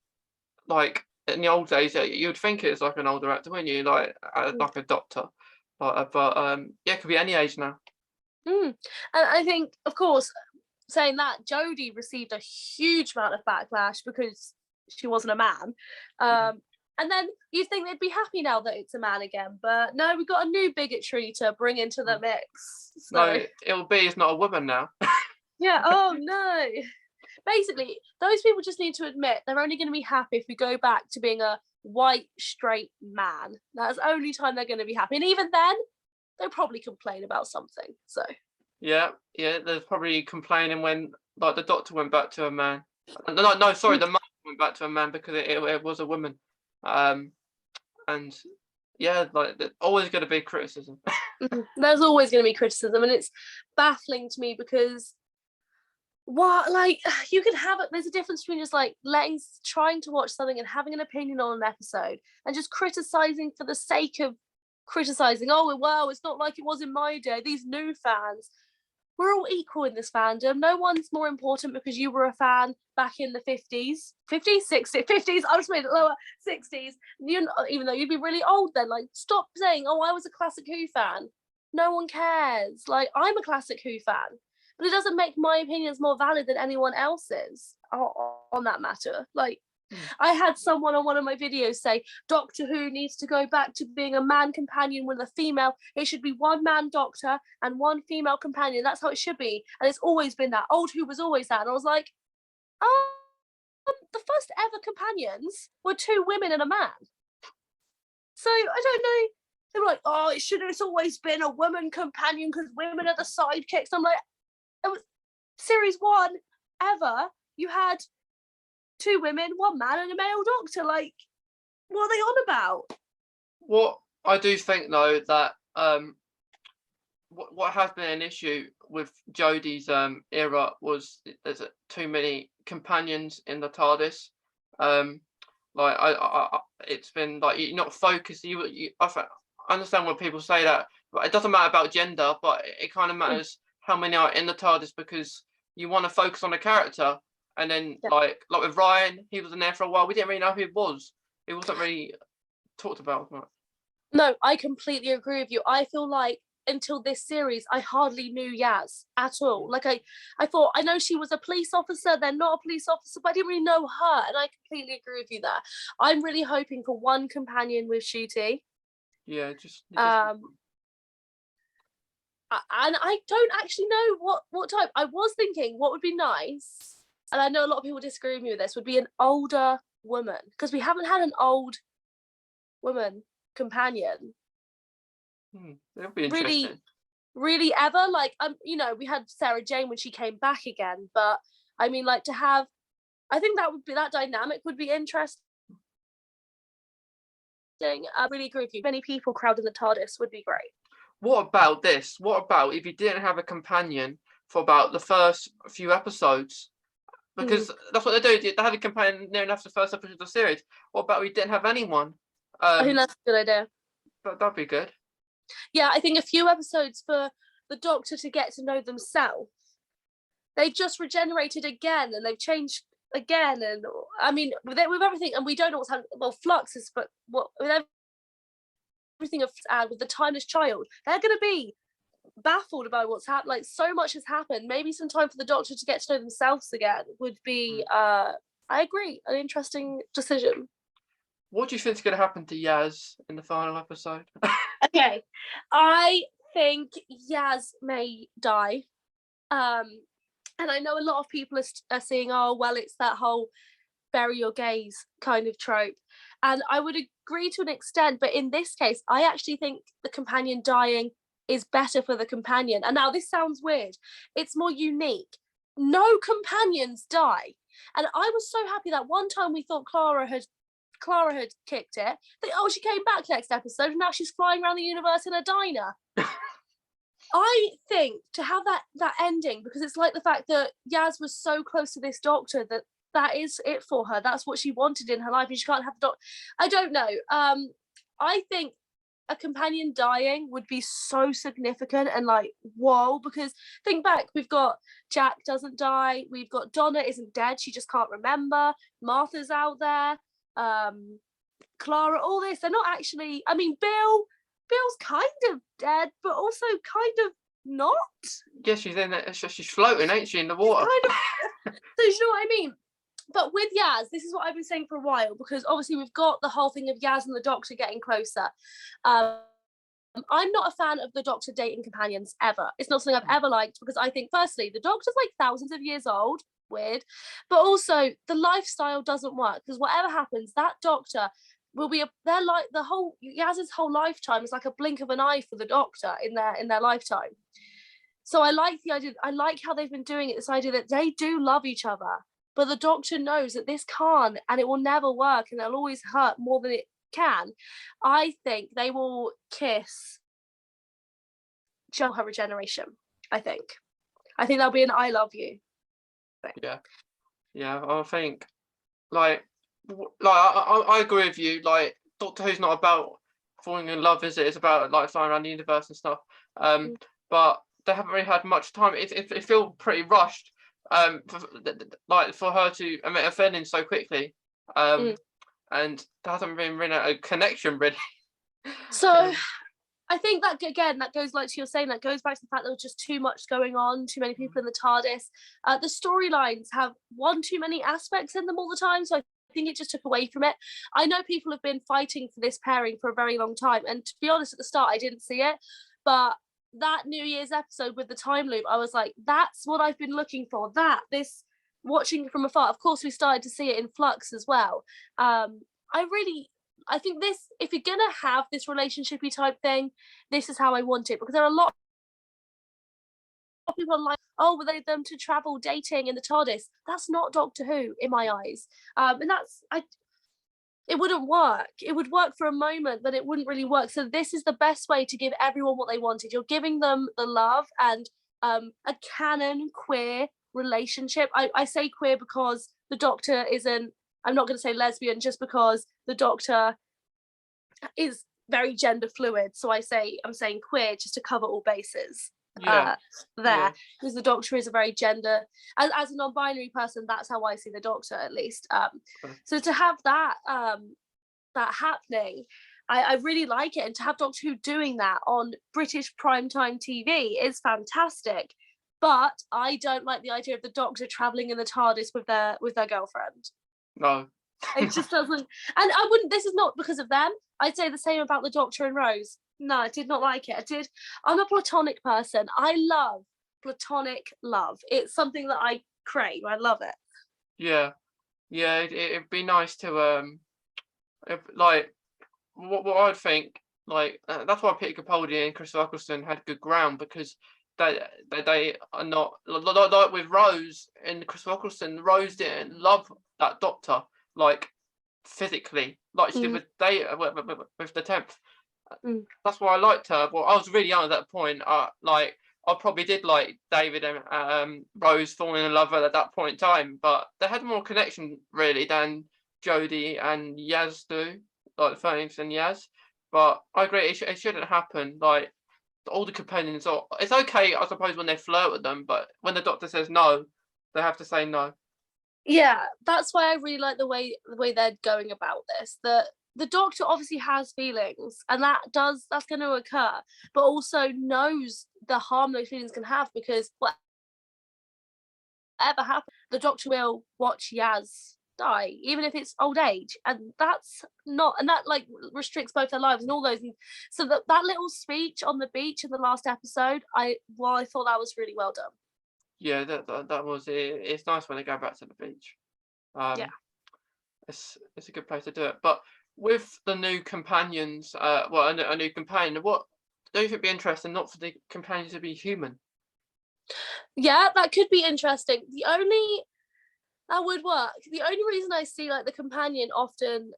in the old days, you'd think it's like an older actor, wouldn't you? Like like a doctor, but yeah, it could be any age now. And I think, of course, saying that, Jodie received a huge amount of backlash because she wasn't a man. And then you'd think they'd be happy now that it's a man again, but no, we've got a new bigotry to bring into the mix. So. No, it's not a woman now. Yeah, oh no. Basically, those people just need to admit they're only going to be happy if we go back to being a white, straight man. That's the only time they're going to be happy. And even then, they'll probably complain about something. So. Yeah, there's probably complaining when like the Doctor went back to a man. No, sorry, the mum went back to a man because it was a woman. And yeah, like there's always going to be criticism. There's always going to be criticism, and it's baffling to me because what, like, you can have it. There's a difference between just like trying to watch something and having an opinion on an episode, and just criticizing for the sake of criticizing. Oh well, it's not like it was in my day. These new fans, we're all equal in this fandom. No one's more important because you were a fan back in the 50s, 60s, 50s. I just made it lower, 60s. Even though you'd be really old then. Like, stop saying, "Oh, I was a classic Who fan." No one cares. Like, I'm a classic Who fan, but it doesn't make my opinions more valid than anyone else's on that matter. Like, I had someone on one of my videos say Doctor Who needs to go back to being a man companion with a female. It should be one man doctor and one female companion. That's how it should be. And it's always been that. Old Who was always that. And I was like, the first ever companions were 2 women and a man. So I don't know. They were like, "Oh, it's always been a woman companion because women are the sidekicks." I'm like, it was series 1 ever. You had 2 women, 1 man, and a male doctor. Like, what are they on about? What I do think though, that what has been an issue with Jodie's era was there's too many companions in the TARDIS. Like it's been like you're not focused. I understand when people say that, but it doesn't matter about gender. But it kind of matters how many are in the TARDIS, because you want to focus on a character. And then like with Ryan, he was in there for a while. We didn't really know who he was. He wasn't really talked about much. No, I completely agree with you. I feel like until this series, I hardly knew Yaz at all. Like I thought, I know she was a police officer, then not a police officer, but I didn't really know her. And I completely agree with you there. I'm really hoping for one companion with Ncuti. Yeah, just and I don't actually know what type. I was thinking what would be nice, and I know a lot of people disagree with me with this, would be an older woman, because we haven't had an old woman companion. That'd be interesting. Really ever. Like, we had Sarah Jane when she came back again, but I mean, like, to have, I think that dynamic would be interesting. I really agree with you. Many people crowding the TARDIS would be great. What about this? What about if you didn't have a companion for about the first few episodes, because that's what they do. They have a companion near enough the first episode of the series. What about we didn't have anyone? I think that's a good idea. That'd be good. Yeah, I think a few episodes for the Doctor to get to know themselves. They've just regenerated again, and they've changed again, and I mean, with everything, and we don't know what's happening. Well, Flux is, but what with everything of with the timeless child, they're going to be baffled about what's happened. Like, so much has happened. Maybe some time for the Doctor to get to know themselves again would be. I agree, an interesting decision. What do you think is going to happen to Yaz in the final episode? Okay, I think Yaz may die. And I know a lot of people are saying, oh, well, it's that whole bury your gaze kind of trope. And I would agree to an extent, but in this case, I actually think the companion dying is better for the companion. And now this sounds weird. It's more unique. No companions die. And I was so happy that one time we thought Clara had kicked it. She came back next episode and now she's flying around the universe in a diner. I think to have that ending, because it's like the fact that Yaz was so close to this Doctor that is it for her. That's what she wanted in her life, and she can't have the Doctor. I don't know. I think a companion dying would be so significant and like, whoa, because think back, we've got Jack doesn't die, we've got Donna isn't dead, she just can't remember, Martha's out there, Clara, all this, they're not actually, I mean, Bill's kind of dead, but also kind of not. Yeah, she's in it. She's floating, ain't she, in the water? So you know what I mean? But with Yaz, this is what I've been saying for a while, because obviously we've got the whole thing of Yaz and the Doctor getting closer. I'm not a fan of the Doctor dating companions ever. It's not something I've ever liked, because I think, firstly, the Doctor's like thousands of years old, weird, but also the lifestyle doesn't work, because whatever happens, that Doctor will be they're like the whole Yaz's whole lifetime is like a blink of an eye for the Doctor in their lifetime. So I like the idea. I like how they've been doing it. This idea that they do love each other, but the Doctor knows that this can't and it will never work, and it'll always hurt more than it can. I think they will kiss, show her regeneration. I think there'll be an "I love you" thing. Yeah. I think I agree with you. Like, Doctor Who's not about falling in love, is it? It's about like flying around the universe and stuff. But they haven't really had much time. It feels pretty rushed. For her to offending so quickly. And there hasn't been really a connection really. So I think that again, that goes like you're saying, that goes back to the fact there was just too much going on, too many people in the TARDIS. The storylines have one too many aspects in them all the time, so I think it just took away from it. I know people have been fighting for this pairing for a very long time, and to be honest, at the start I didn't see it, but that New Year's episode with the time loop, I was like, that's what I've been looking for. This watching from afar. Of course, we started to see it in Flux as well. I think this, if you're gonna have this relationshipy type thing, this is how I want it, because there are a lot of people online, oh, we need them to travel dating in the TARDIS. That's not Doctor Who in my eyes. And it wouldn't work. It would work for a moment, but it wouldn't really work. So this is the best way to give everyone what they wanted. You're giving them the love and a canon queer relationship. I say queer because the Doctor isn't, I'm not going to say lesbian just because the Doctor is very gender fluid. So I'm saying queer just to cover all bases. Because the Doctor is a very gender, as a non-binary person, that's how I see the Doctor, at least. So to have that happening, I really like it, and to have Doctor Who doing that on British primetime TV is fantastic. But I don't like the idea of the Doctor traveling in the TARDIS with their girlfriend. No. It just doesn't, and I wouldn't, this is not because of them. I'd say the same about the Doctor and Rose. No, I did not like it. I'm a platonic person. I love platonic love. It's something that I crave. I love it. Yeah, it'd be nice to what I'd think, that's why Peter Capaldi and Chris Eccleston had good ground, because they are not like with Rose and Chris Eccleston. Rose didn't love that Doctor physically, like she did with the 10th. That's why I liked her. Well, I was really young at that point. I probably did like David and Rose falling in love at that point in time, but they had more connection really than Jodie and Yaz do, like Phoenix and Yaz. But I agree, it shouldn't happen. Like all the companions, it's okay, I suppose, when they flirt with them, but when the Doctor says no, they have to say no. Yeah, that's why I really like the way they're going about this. The Doctor obviously has feelings, and that's going to occur, but also knows the harm those feelings can have, because whatever happens, the Doctor will watch Yaz die, even if it's old age, and that's not, and that like restricts both their lives and all those. So that little speech on the beach in the last episode, I thought that was really well done. Yeah, that was it. It's nice when they go back to the beach. Yeah. It's a good place to do it. But with the new companions, a new companion, what don't you think would be interesting? Not for the companions to be human. Yeah, that could be interesting. That would work. The only reason I see like the companion often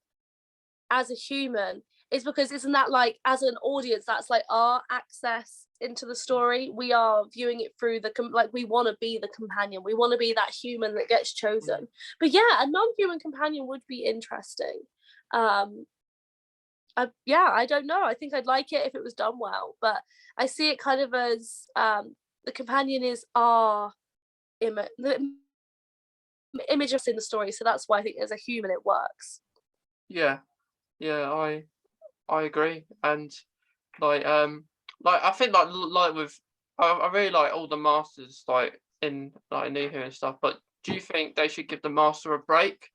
as a human is because isn't that like, as an audience, that's like our access into the story. We are viewing it through like, we want to be the companion. We want to be that human that gets chosen. But yeah, a non-human companion would be interesting. I don't know. I think I'd like it if it was done well, but I see it kind of as the companion is our image, the image in the story. So that's why I think as a human it works. Yeah, I agree, and like I think like with I really like all the masters like in like New Who and stuff. But do you think they should give the master a break,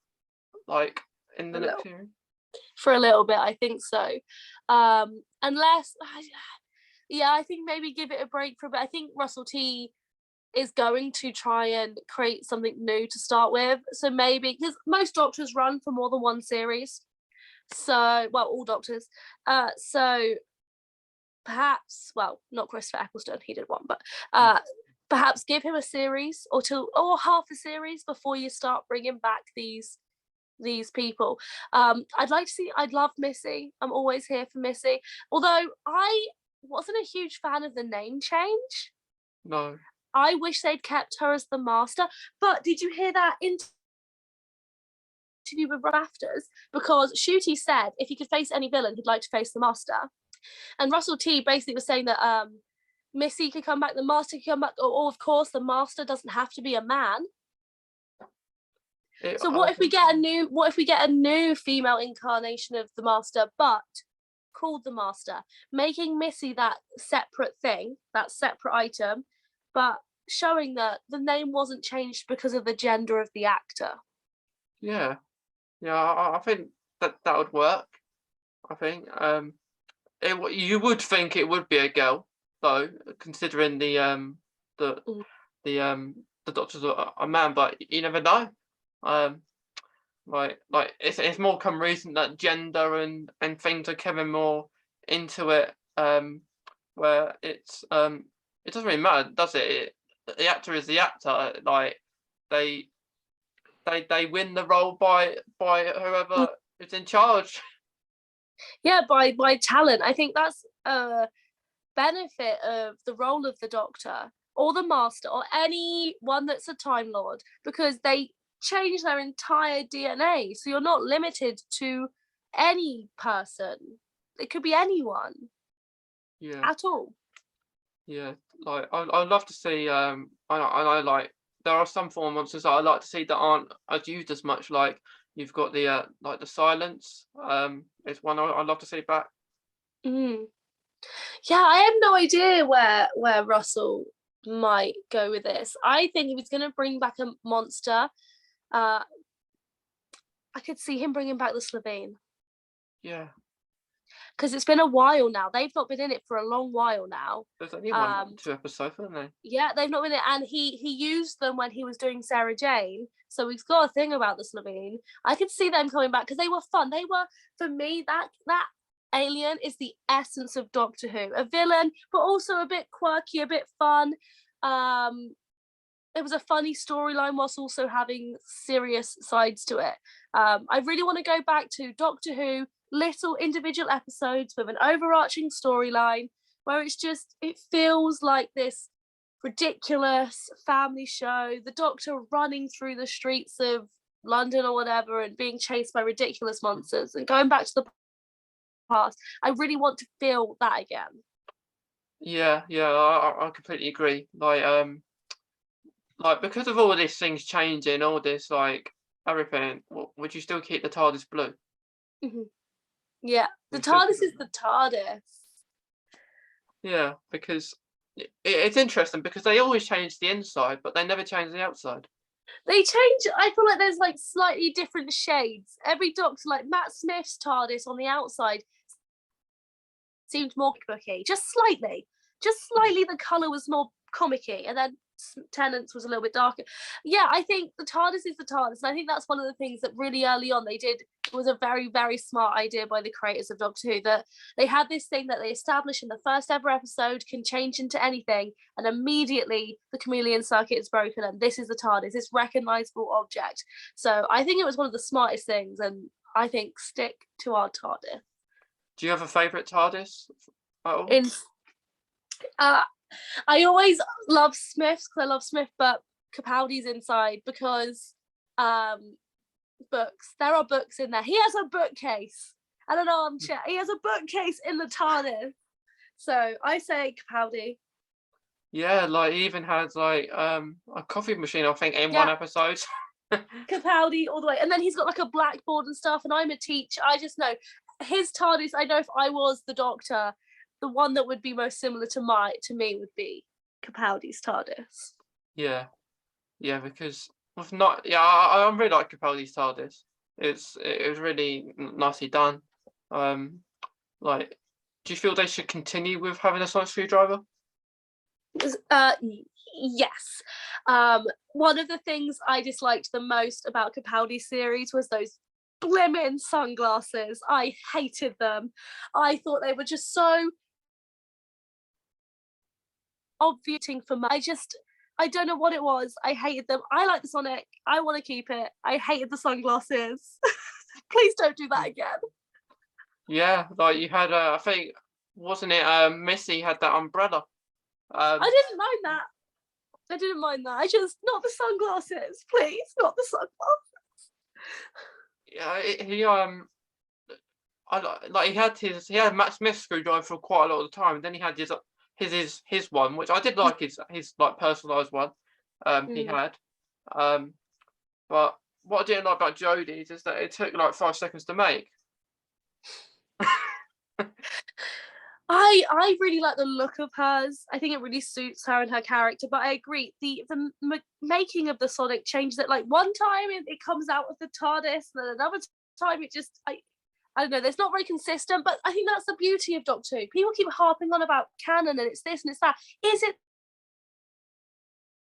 like in the next series? For a little bit, I think so. Unless, yeah, I think maybe give it a break for a bit. I think Russell T is going to try and create something new to start with. So maybe, because most Doctors run for more than one series. So, well, all Doctors. So perhaps, well, not Christopher Eccleston, he did one, but perhaps give him a series or two, or half a series before you start bringing back these people. I'd love Missy. I'm always here for Missy. Although I wasn't a huge fan of the name change. No. I wish they'd kept her as the master. But did you hear that interview with Rafters? Because Shooty said if he could face any villain, he'd like to face the master. And Russell T basically was saying that Missy could come back, the master could come back, or of course the master doesn't have to be a man. So what if we get a new female incarnation of the master, but called the master, making Missy that separate thing, that separate item, but showing that the name wasn't changed because of the gender of the actor. Yeah, I think that would work. I think you would think it would be a girl, though, considering the Doctor's a man, but you never know. Like it's more come recent that gender and things are coming more into it. Where it's it doesn't really matter, does it? The actor is the actor. Like they win the role by whoever is in charge. Yeah, by talent. I think that's a benefit of the role of the Doctor or the Master or anyone that's a Time Lord, because they change their entire DNA. So you're not limited to any person. It could be anyone. Yeah. At all. Yeah. Like I'd love to see I like there are some form monsters that I like to see that aren't as used as much. Like you've got the like the silence. It's one I'd love to see back. Yeah, I have no idea where Russell might go with this. I think if he's going to bring back a monster, I could see him bringing back the Slovene. Yeah. Because it's been a while now. They've not been in it for a long while now. There's only 2 episodes, haven't they? Yeah, they've not been in it, and he used them when he was doing Sarah Jane. So he's got a thing about the Slovene. I could see them coming back because they were fun. They were, for me, that alien is the essence of Doctor Who. A villain, but also a bit quirky, a bit fun. It was a funny storyline whilst also having serious sides to it. I really want to go back to Doctor Who, little individual episodes with an overarching storyline where it feels like this ridiculous family show. The Doctor running through the streets of London or whatever and being chased by ridiculous monsters and going back to the past. I really want to feel that again. Yeah, I completely agree. Like because of all of these things changing, all this like everything, would you still keep the TARDIS blue? Mm-hmm. Yeah, the Would you still TARDIS keep it is blue? the TARDIS. Yeah, because it's interesting because they always change the inside, but they never change the outside. They change. I feel like there's like slightly different shades. Every Doctor, like Matt Smith's TARDIS on the outside, seemed more booky, just slightly. The color was more comic-y, and then Tennant's was a little bit darker. Yeah, I think the TARDIS is the TARDIS, and I think that's one of the things that really early on they did was a very, very smart idea by the creators of Doctor Who, that they had this thing that they established in the first ever episode can change into anything, and immediately the chameleon circuit is broken, and this is the TARDIS, this recognizable object. So I think it was one of the smartest things, and I think stick to our TARDIS. Do you have a favourite TARDIS at all? I always love Smiths because I love Smith, but Capaldi's inside because books. There are books in there. He has a bookcase and an armchair. He has a bookcase in the TARDIS. So I say Capaldi. Yeah, like he even had like a coffee machine, I think, in one episode. Capaldi all the way. And then he's got like a blackboard and stuff, and I'm a teacher. I just know his TARDIS, I know if I was the Doctor, the one that would be most similar to me would be Capaldi's TARDIS. Yeah, because with not, I really like Capaldi's TARDIS. It was really nicely done. Like, do you feel they should continue with having a sonic screwdriver? Yes. One of the things I disliked the most about Capaldi's series was those blimmin' sunglasses. I hated them. I thought they were just so obviating for me. I don't know what it was. I hated them. I like the Sonic. I want to keep it. I hated the sunglasses. Please don't do that again. Yeah, like you had, I think, wasn't it? Missy had that umbrella. I didn't mind that. I just, not the sunglasses, please, not the sunglasses. Yeah, he had Matt Smith's screwdriver for quite a lot of the time, and then he had his one, which I did like, his like personalised one. He had. But what I didn't like about Jodie's is that it took like 5 seconds to make. I really like the look of hers. I think it really suits her and her character. But I agree, the making of the Sonic changes it. Like one time it comes out of the TARDIS, and then another time it just I don't know. It's not very consistent. But I think that's the beauty of Doctor Who. People keep harping on about canon and it's this and it's that. Is it?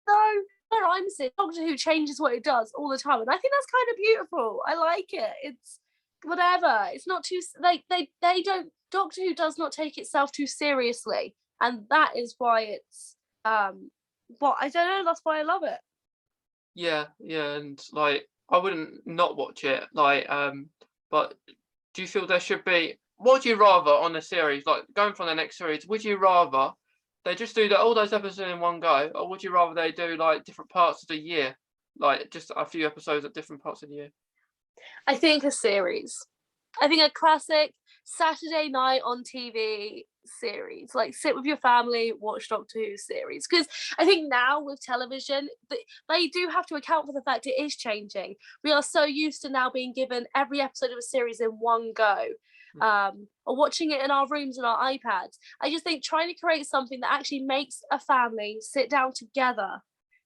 No. Where I'm sitting, Doctor Who changes what it does all the time, and I think that's kind of beautiful. I like it. It's whatever. It's not too like they don't. Doctor Who does not take itself too seriously, and that is why it's what I don't know. That's why I love it. Yeah, and like I wouldn't not watch it. Like, but do you feel there should be? What would you rather on a series, like going for the next series? Would you rather they just do all those episodes in one go, or would you rather they do like different parts of the year, like just a few episodes at different parts of the year? I think a series. I think a classic Saturday night on TV series. Like sit with your family, watch Doctor Who series. Because I think now with television, they do have to account for the fact it is changing. We are so used to now being given every episode of a series in one go. Or watching it in our rooms and our iPads. I just think trying to create something that actually makes a family sit down together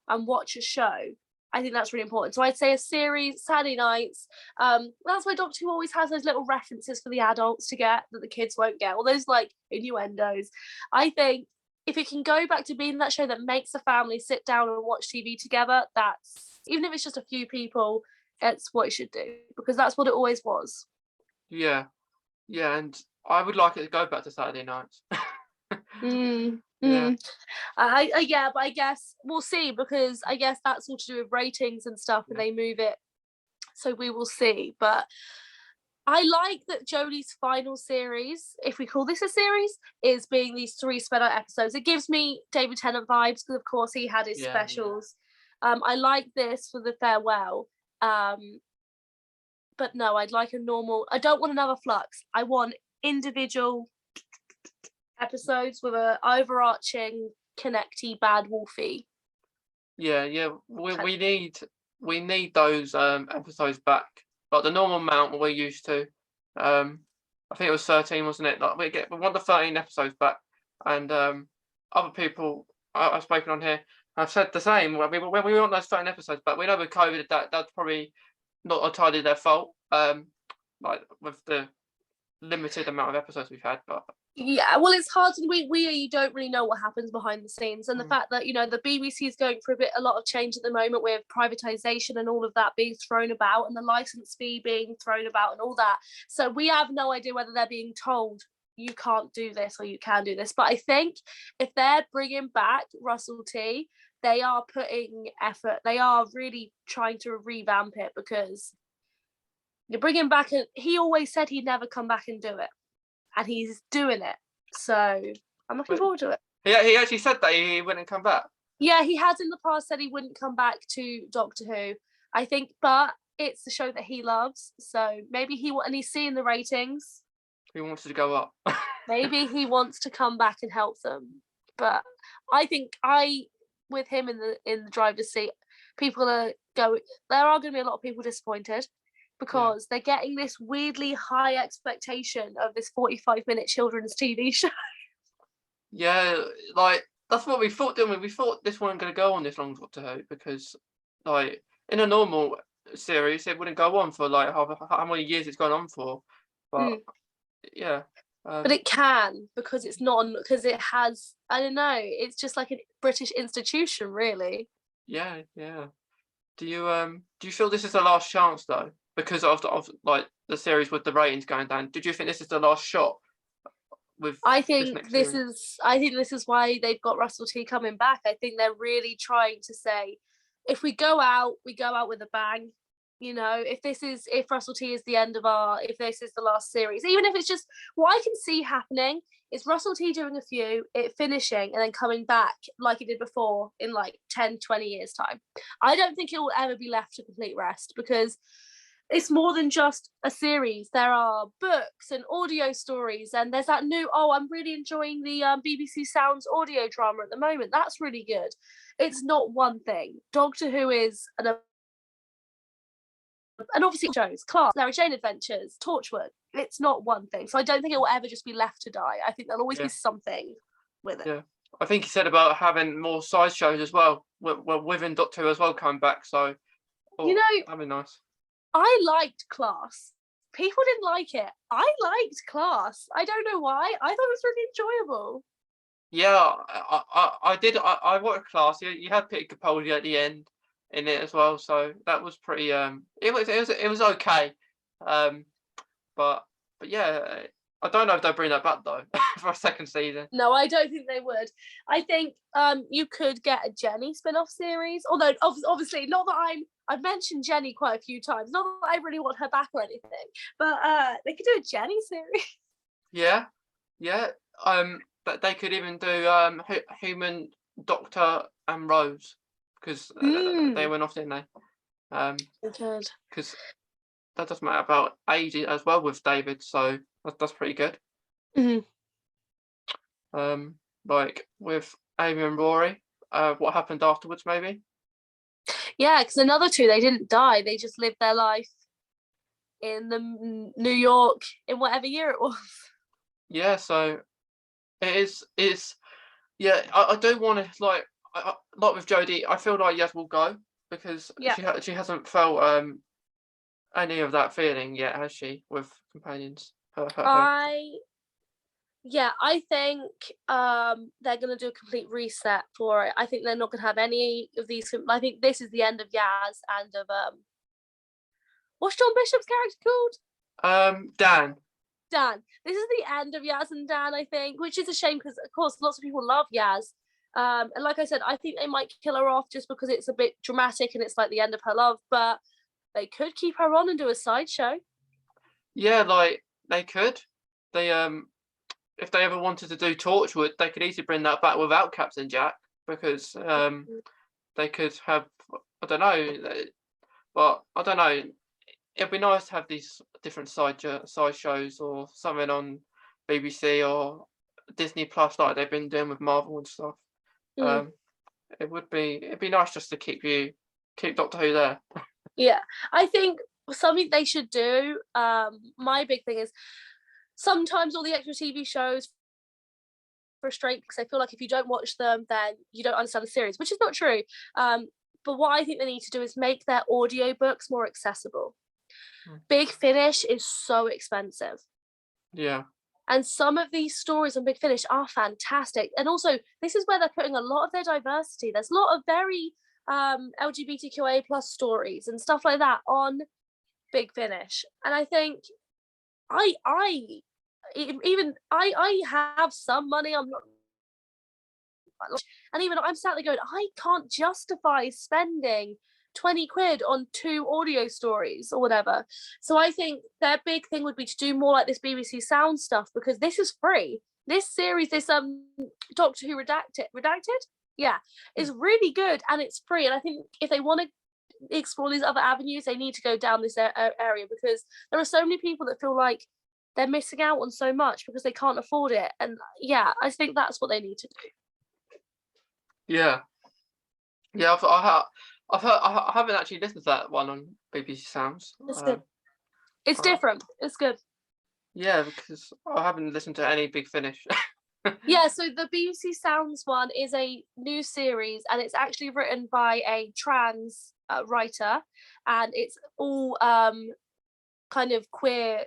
and watch a show, I think that's really important. So I'd say a series, Saturday nights. That's why Doctor Who always has those little references for the adults to get that the kids won't get, all those like innuendos. I think if it can go back to being that show that makes a family sit down and watch TV together, that's, even if it's just a few people, it's what it should do, because that's what it always was. Yeah, and I would like it to go back to Saturday nights. Yeah, but I guess we'll see, because I guess that's all to do with ratings and stuff, and they move it, so we will see. But I like that Jodie's final series, if we call this a series, is being these 3 sped out episodes. It gives me David Tennant vibes because, of course, he had his specials. I like this for the farewell. But no, I'd like a normal. I don't want another Flux. I want individual episodes with a overarching, connecty, bad wolfy. Yeah. We need those episodes back, like the normal amount we're used to. I think it was 13, wasn't it? Like we want the 13 episodes back, and other people I've spoken on here have said the same. We want those 13 episodes back. We know with COVID that's probably not entirely their fault. Like with the limited amount of episodes we've had, but yeah, well, it's hard. You don't really know what happens behind the scenes, and the fact that the BBC is going through a lot of change at the moment with privatization and all of that being thrown about, and the license fee being thrown about, and all that. So we have no idea whether they're being told you can't do this or you can do this. But I think if they're bringing back Russell T, they are putting effort. They are really trying to revamp it because you're bringing back. He always said he'd never come back and do it. And he's doing it, so I'm looking forward to it. He actually said that he wouldn't come back. Yeah, he has in the past said he wouldn't come back to Doctor Who. I think, but it's the show that he loves, so maybe and he's seeing the ratings. He wants to go up. Maybe he wants to come back and help them. But I think with him in the driver's seat, people are going. There are going to be a lot of people disappointed. Because they're getting this weirdly high expectation of this 45-minute children's TV show. Yeah, like that's what we thought, didn't we? We thought this wasn't going to go on this long, Doctor Who, because like in a normal series, it wouldn't go on for like how many years it's gone on for. But yeah. But it can because it's not because it has. I don't know. It's just like a British institution, really. Yeah. Do you feel this is the last chance though? Because of like the series with the ratings going down, did you think this is the last shot? I think this is why they've got Russell T coming back. I think they're really trying to say, if we go out with a bang. If Russell T is the end of if this is the last series, even if it's just what I can see happening is Russell T doing a few, it finishing, and then coming back like he did before in like 10, 20 years time. I don't think it will ever be left to complete rest because it's more than just a series. There are books and audio stories, and there's that new. I'm really enjoying the BBC Sounds audio drama at the moment. That's really good. It's not one thing. Doctor Who is and obviously shows, Class, Larry Jane Adventures, Torchwood. It's not one thing. So I don't think it will ever just be left to die. I think there'll always be something with it. Yeah. I think he said about having more side shows as well, within Doctor Who as well coming back. So, that'd be nice. I liked Class. People didn't like it. I liked Class. I don't know why. I thought it was really enjoyable. Yeah, I did. I watched Class. You had Peter Capaldi at the end in it as well, so that was pretty. It was okay. But yeah, I don't know if they'll bring that back though for a second season. No, I don't think they would. I think you could get a Jenny spin-off series, although obviously not that I've mentioned Jenny quite a few times. Not that I really want her back or anything, but they could do a Jenny series. Yeah. But they could even do Human Doctor and Rose because they went off, didn't they? They could. Because that doesn't matter about age as well with David, so that's pretty good. Like with Amy and Rory, what happened afterwards, maybe? Yeah, because another two, they didn't die. They just lived their life in the New York in whatever year it was. Yeah, so it's I don't want to like with Jodie. I feel like yes, we'll go because she hasn't felt any of that feeling yet, has she? With companions, I think they're going to do a complete reset for it. I think they're not going to have any of these. I think this is the end of Yaz and of what's John Bishop's character called? Dan. This is the end of Yaz and Dan, I think, which is a shame because, of course, lots of people love Yaz. And like I said, I think they might kill her off just because it's a bit dramatic and it's like the end of her love, but they could keep her on and do a sideshow. Yeah, like they could. They if they ever wanted to do Torchwood, they could easily bring that back without Captain Jack, because they could have, I don't know, but I don't know. It'd be nice to have these different side shows or something on BBC or Disney Plus, like they've been doing with Marvel and stuff. Mm. It'd be nice just to keep Doctor Who there. Yeah, I think something they should do. My big thing is sometimes all the extra TV shows frustrate because I feel like if you don't watch them, then you don't understand the series, which is not true. But what I think they need to do is make their audiobooks more accessible. Big Finish is so expensive. Yeah. And some of these stories on Big Finish are fantastic. And also, this is where they're putting a lot of their diversity. There's a lot of very LGBTQA plus stories and stuff like that on Big Finish. And I think I have some money. I'm not, and even I'm sat there going, I can't justify spending 20 quid on 2 audio stories or whatever. So I think their big thing would be to do more like this BBC Sound stuff, because this is free. This series, this Doctor Who redacted, yeah, is really good and it's free. And I think if they want to explore these other avenues, they need to go down this area, because there are so many people that feel like they're missing out on so much because they can't afford it. And yeah, I think that's what they need to do. Yeah, I haven't actually listened to that one on BBC Sounds. It's good. It's different. It's good. Yeah, because I haven't listened to any Big Finish. Yeah, so the BBC Sounds one is a new series, and it's actually written by a trans writer, and it's all kind of queer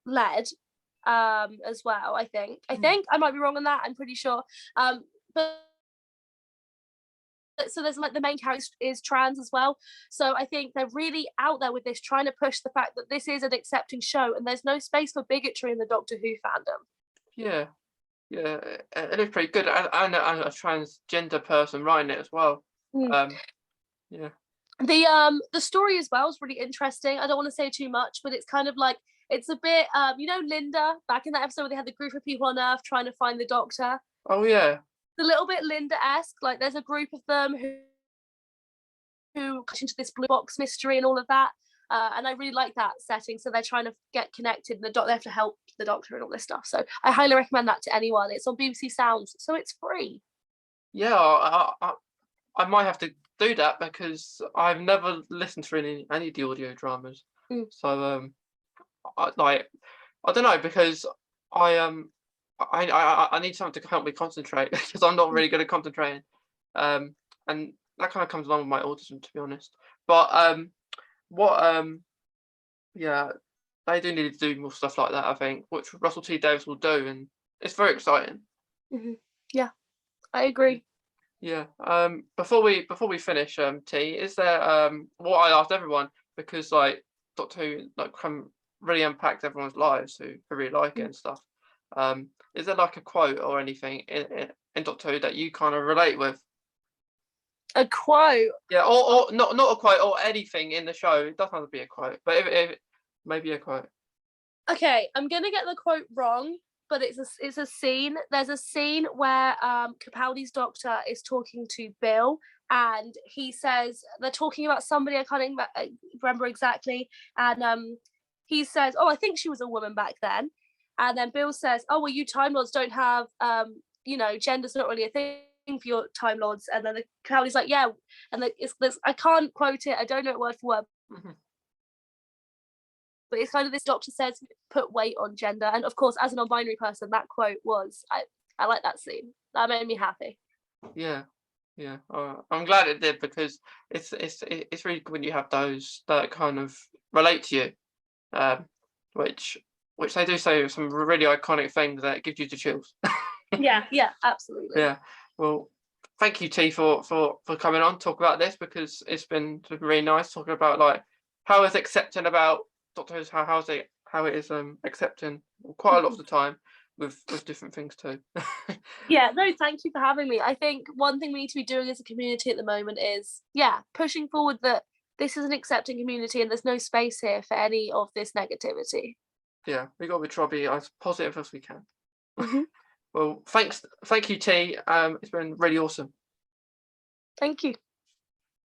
led as well. I think I might be wrong on that. I'm pretty sure. But so there's like the main character is trans as well. So I think they're really out there with this, trying to push the fact that this is an accepting show and there's no space for bigotry in the Doctor Who fandom. Yeah, it is pretty good, and a transgender person writing it as well. Yeah. The story as well is really interesting. I don't want to say too much, but it's kind of like, it's a bit you know, Linda, back in that episode where they had the group of people on Earth trying to find the Doctor. Oh yeah. A little bit Linda-esque. Like there's a group of them who into this blue box mystery and all of that, and I really like that setting. So they're trying to get connected, and they have to help the Doctor and all this stuff. So I highly recommend that to anyone. It's on BBC Sounds, so it's free. Yeah, I might have to do that, because I've never listened to any of the audio dramas. So I don't know, because I need something to help me concentrate, because I'm not really good at concentrating, and that kind of comes along with my autism, to be honest. But yeah, they do need to do more stuff like that, I think, which Russell T Davies will do, and it's very exciting. Yeah, I agree. Yeah. Before we finish, T, is there what I asked everyone, because like Doctor Who like really impacts everyone's lives who really like it and stuff. Is there like a quote or anything in Doctor Who that you kind of relate with? A quote? Yeah, or not a quote, or anything in the show. It doesn't have to be a quote, but if maybe a quote. Okay, I'm gonna get the quote wrong, but it's a scene. There's a scene where Capaldi's Doctor is talking to Bill, and he says they're talking about somebody, I can't remember exactly, and he says, "Oh, I think she was a woman back then," and then Bill says, "Oh, well, you Time Lords don't have, you know, gender's not really a thing for your Time Lords," and then Capaldi's like, "Yeah," and I can't quote it, I don't know it word for word. But it's kind of this Doctor says, put weight on gender. And of course, as a non-binary person, that quote was, I like that scene. That made me happy. Yeah. I'm glad it did, because it's really good when you have those that kind of relate to you, which they do say some really iconic things that gives you the chills. Yeah, absolutely. Yeah. Well, thank you, T, for coming on, talk about this, because it's been really nice talking about like how it's accepting about Doctor Who's, how it is accepting quite a lot of the time with different things too. Yeah, no, thank you for having me. I think one thing we need to be doing as a community at the moment is pushing forward that this is an accepting community and there's no space here for any of this negativity. Yeah, we got to try to be as positive as we can. Hmm. Well, thank you, T. It's been really awesome. Thank you.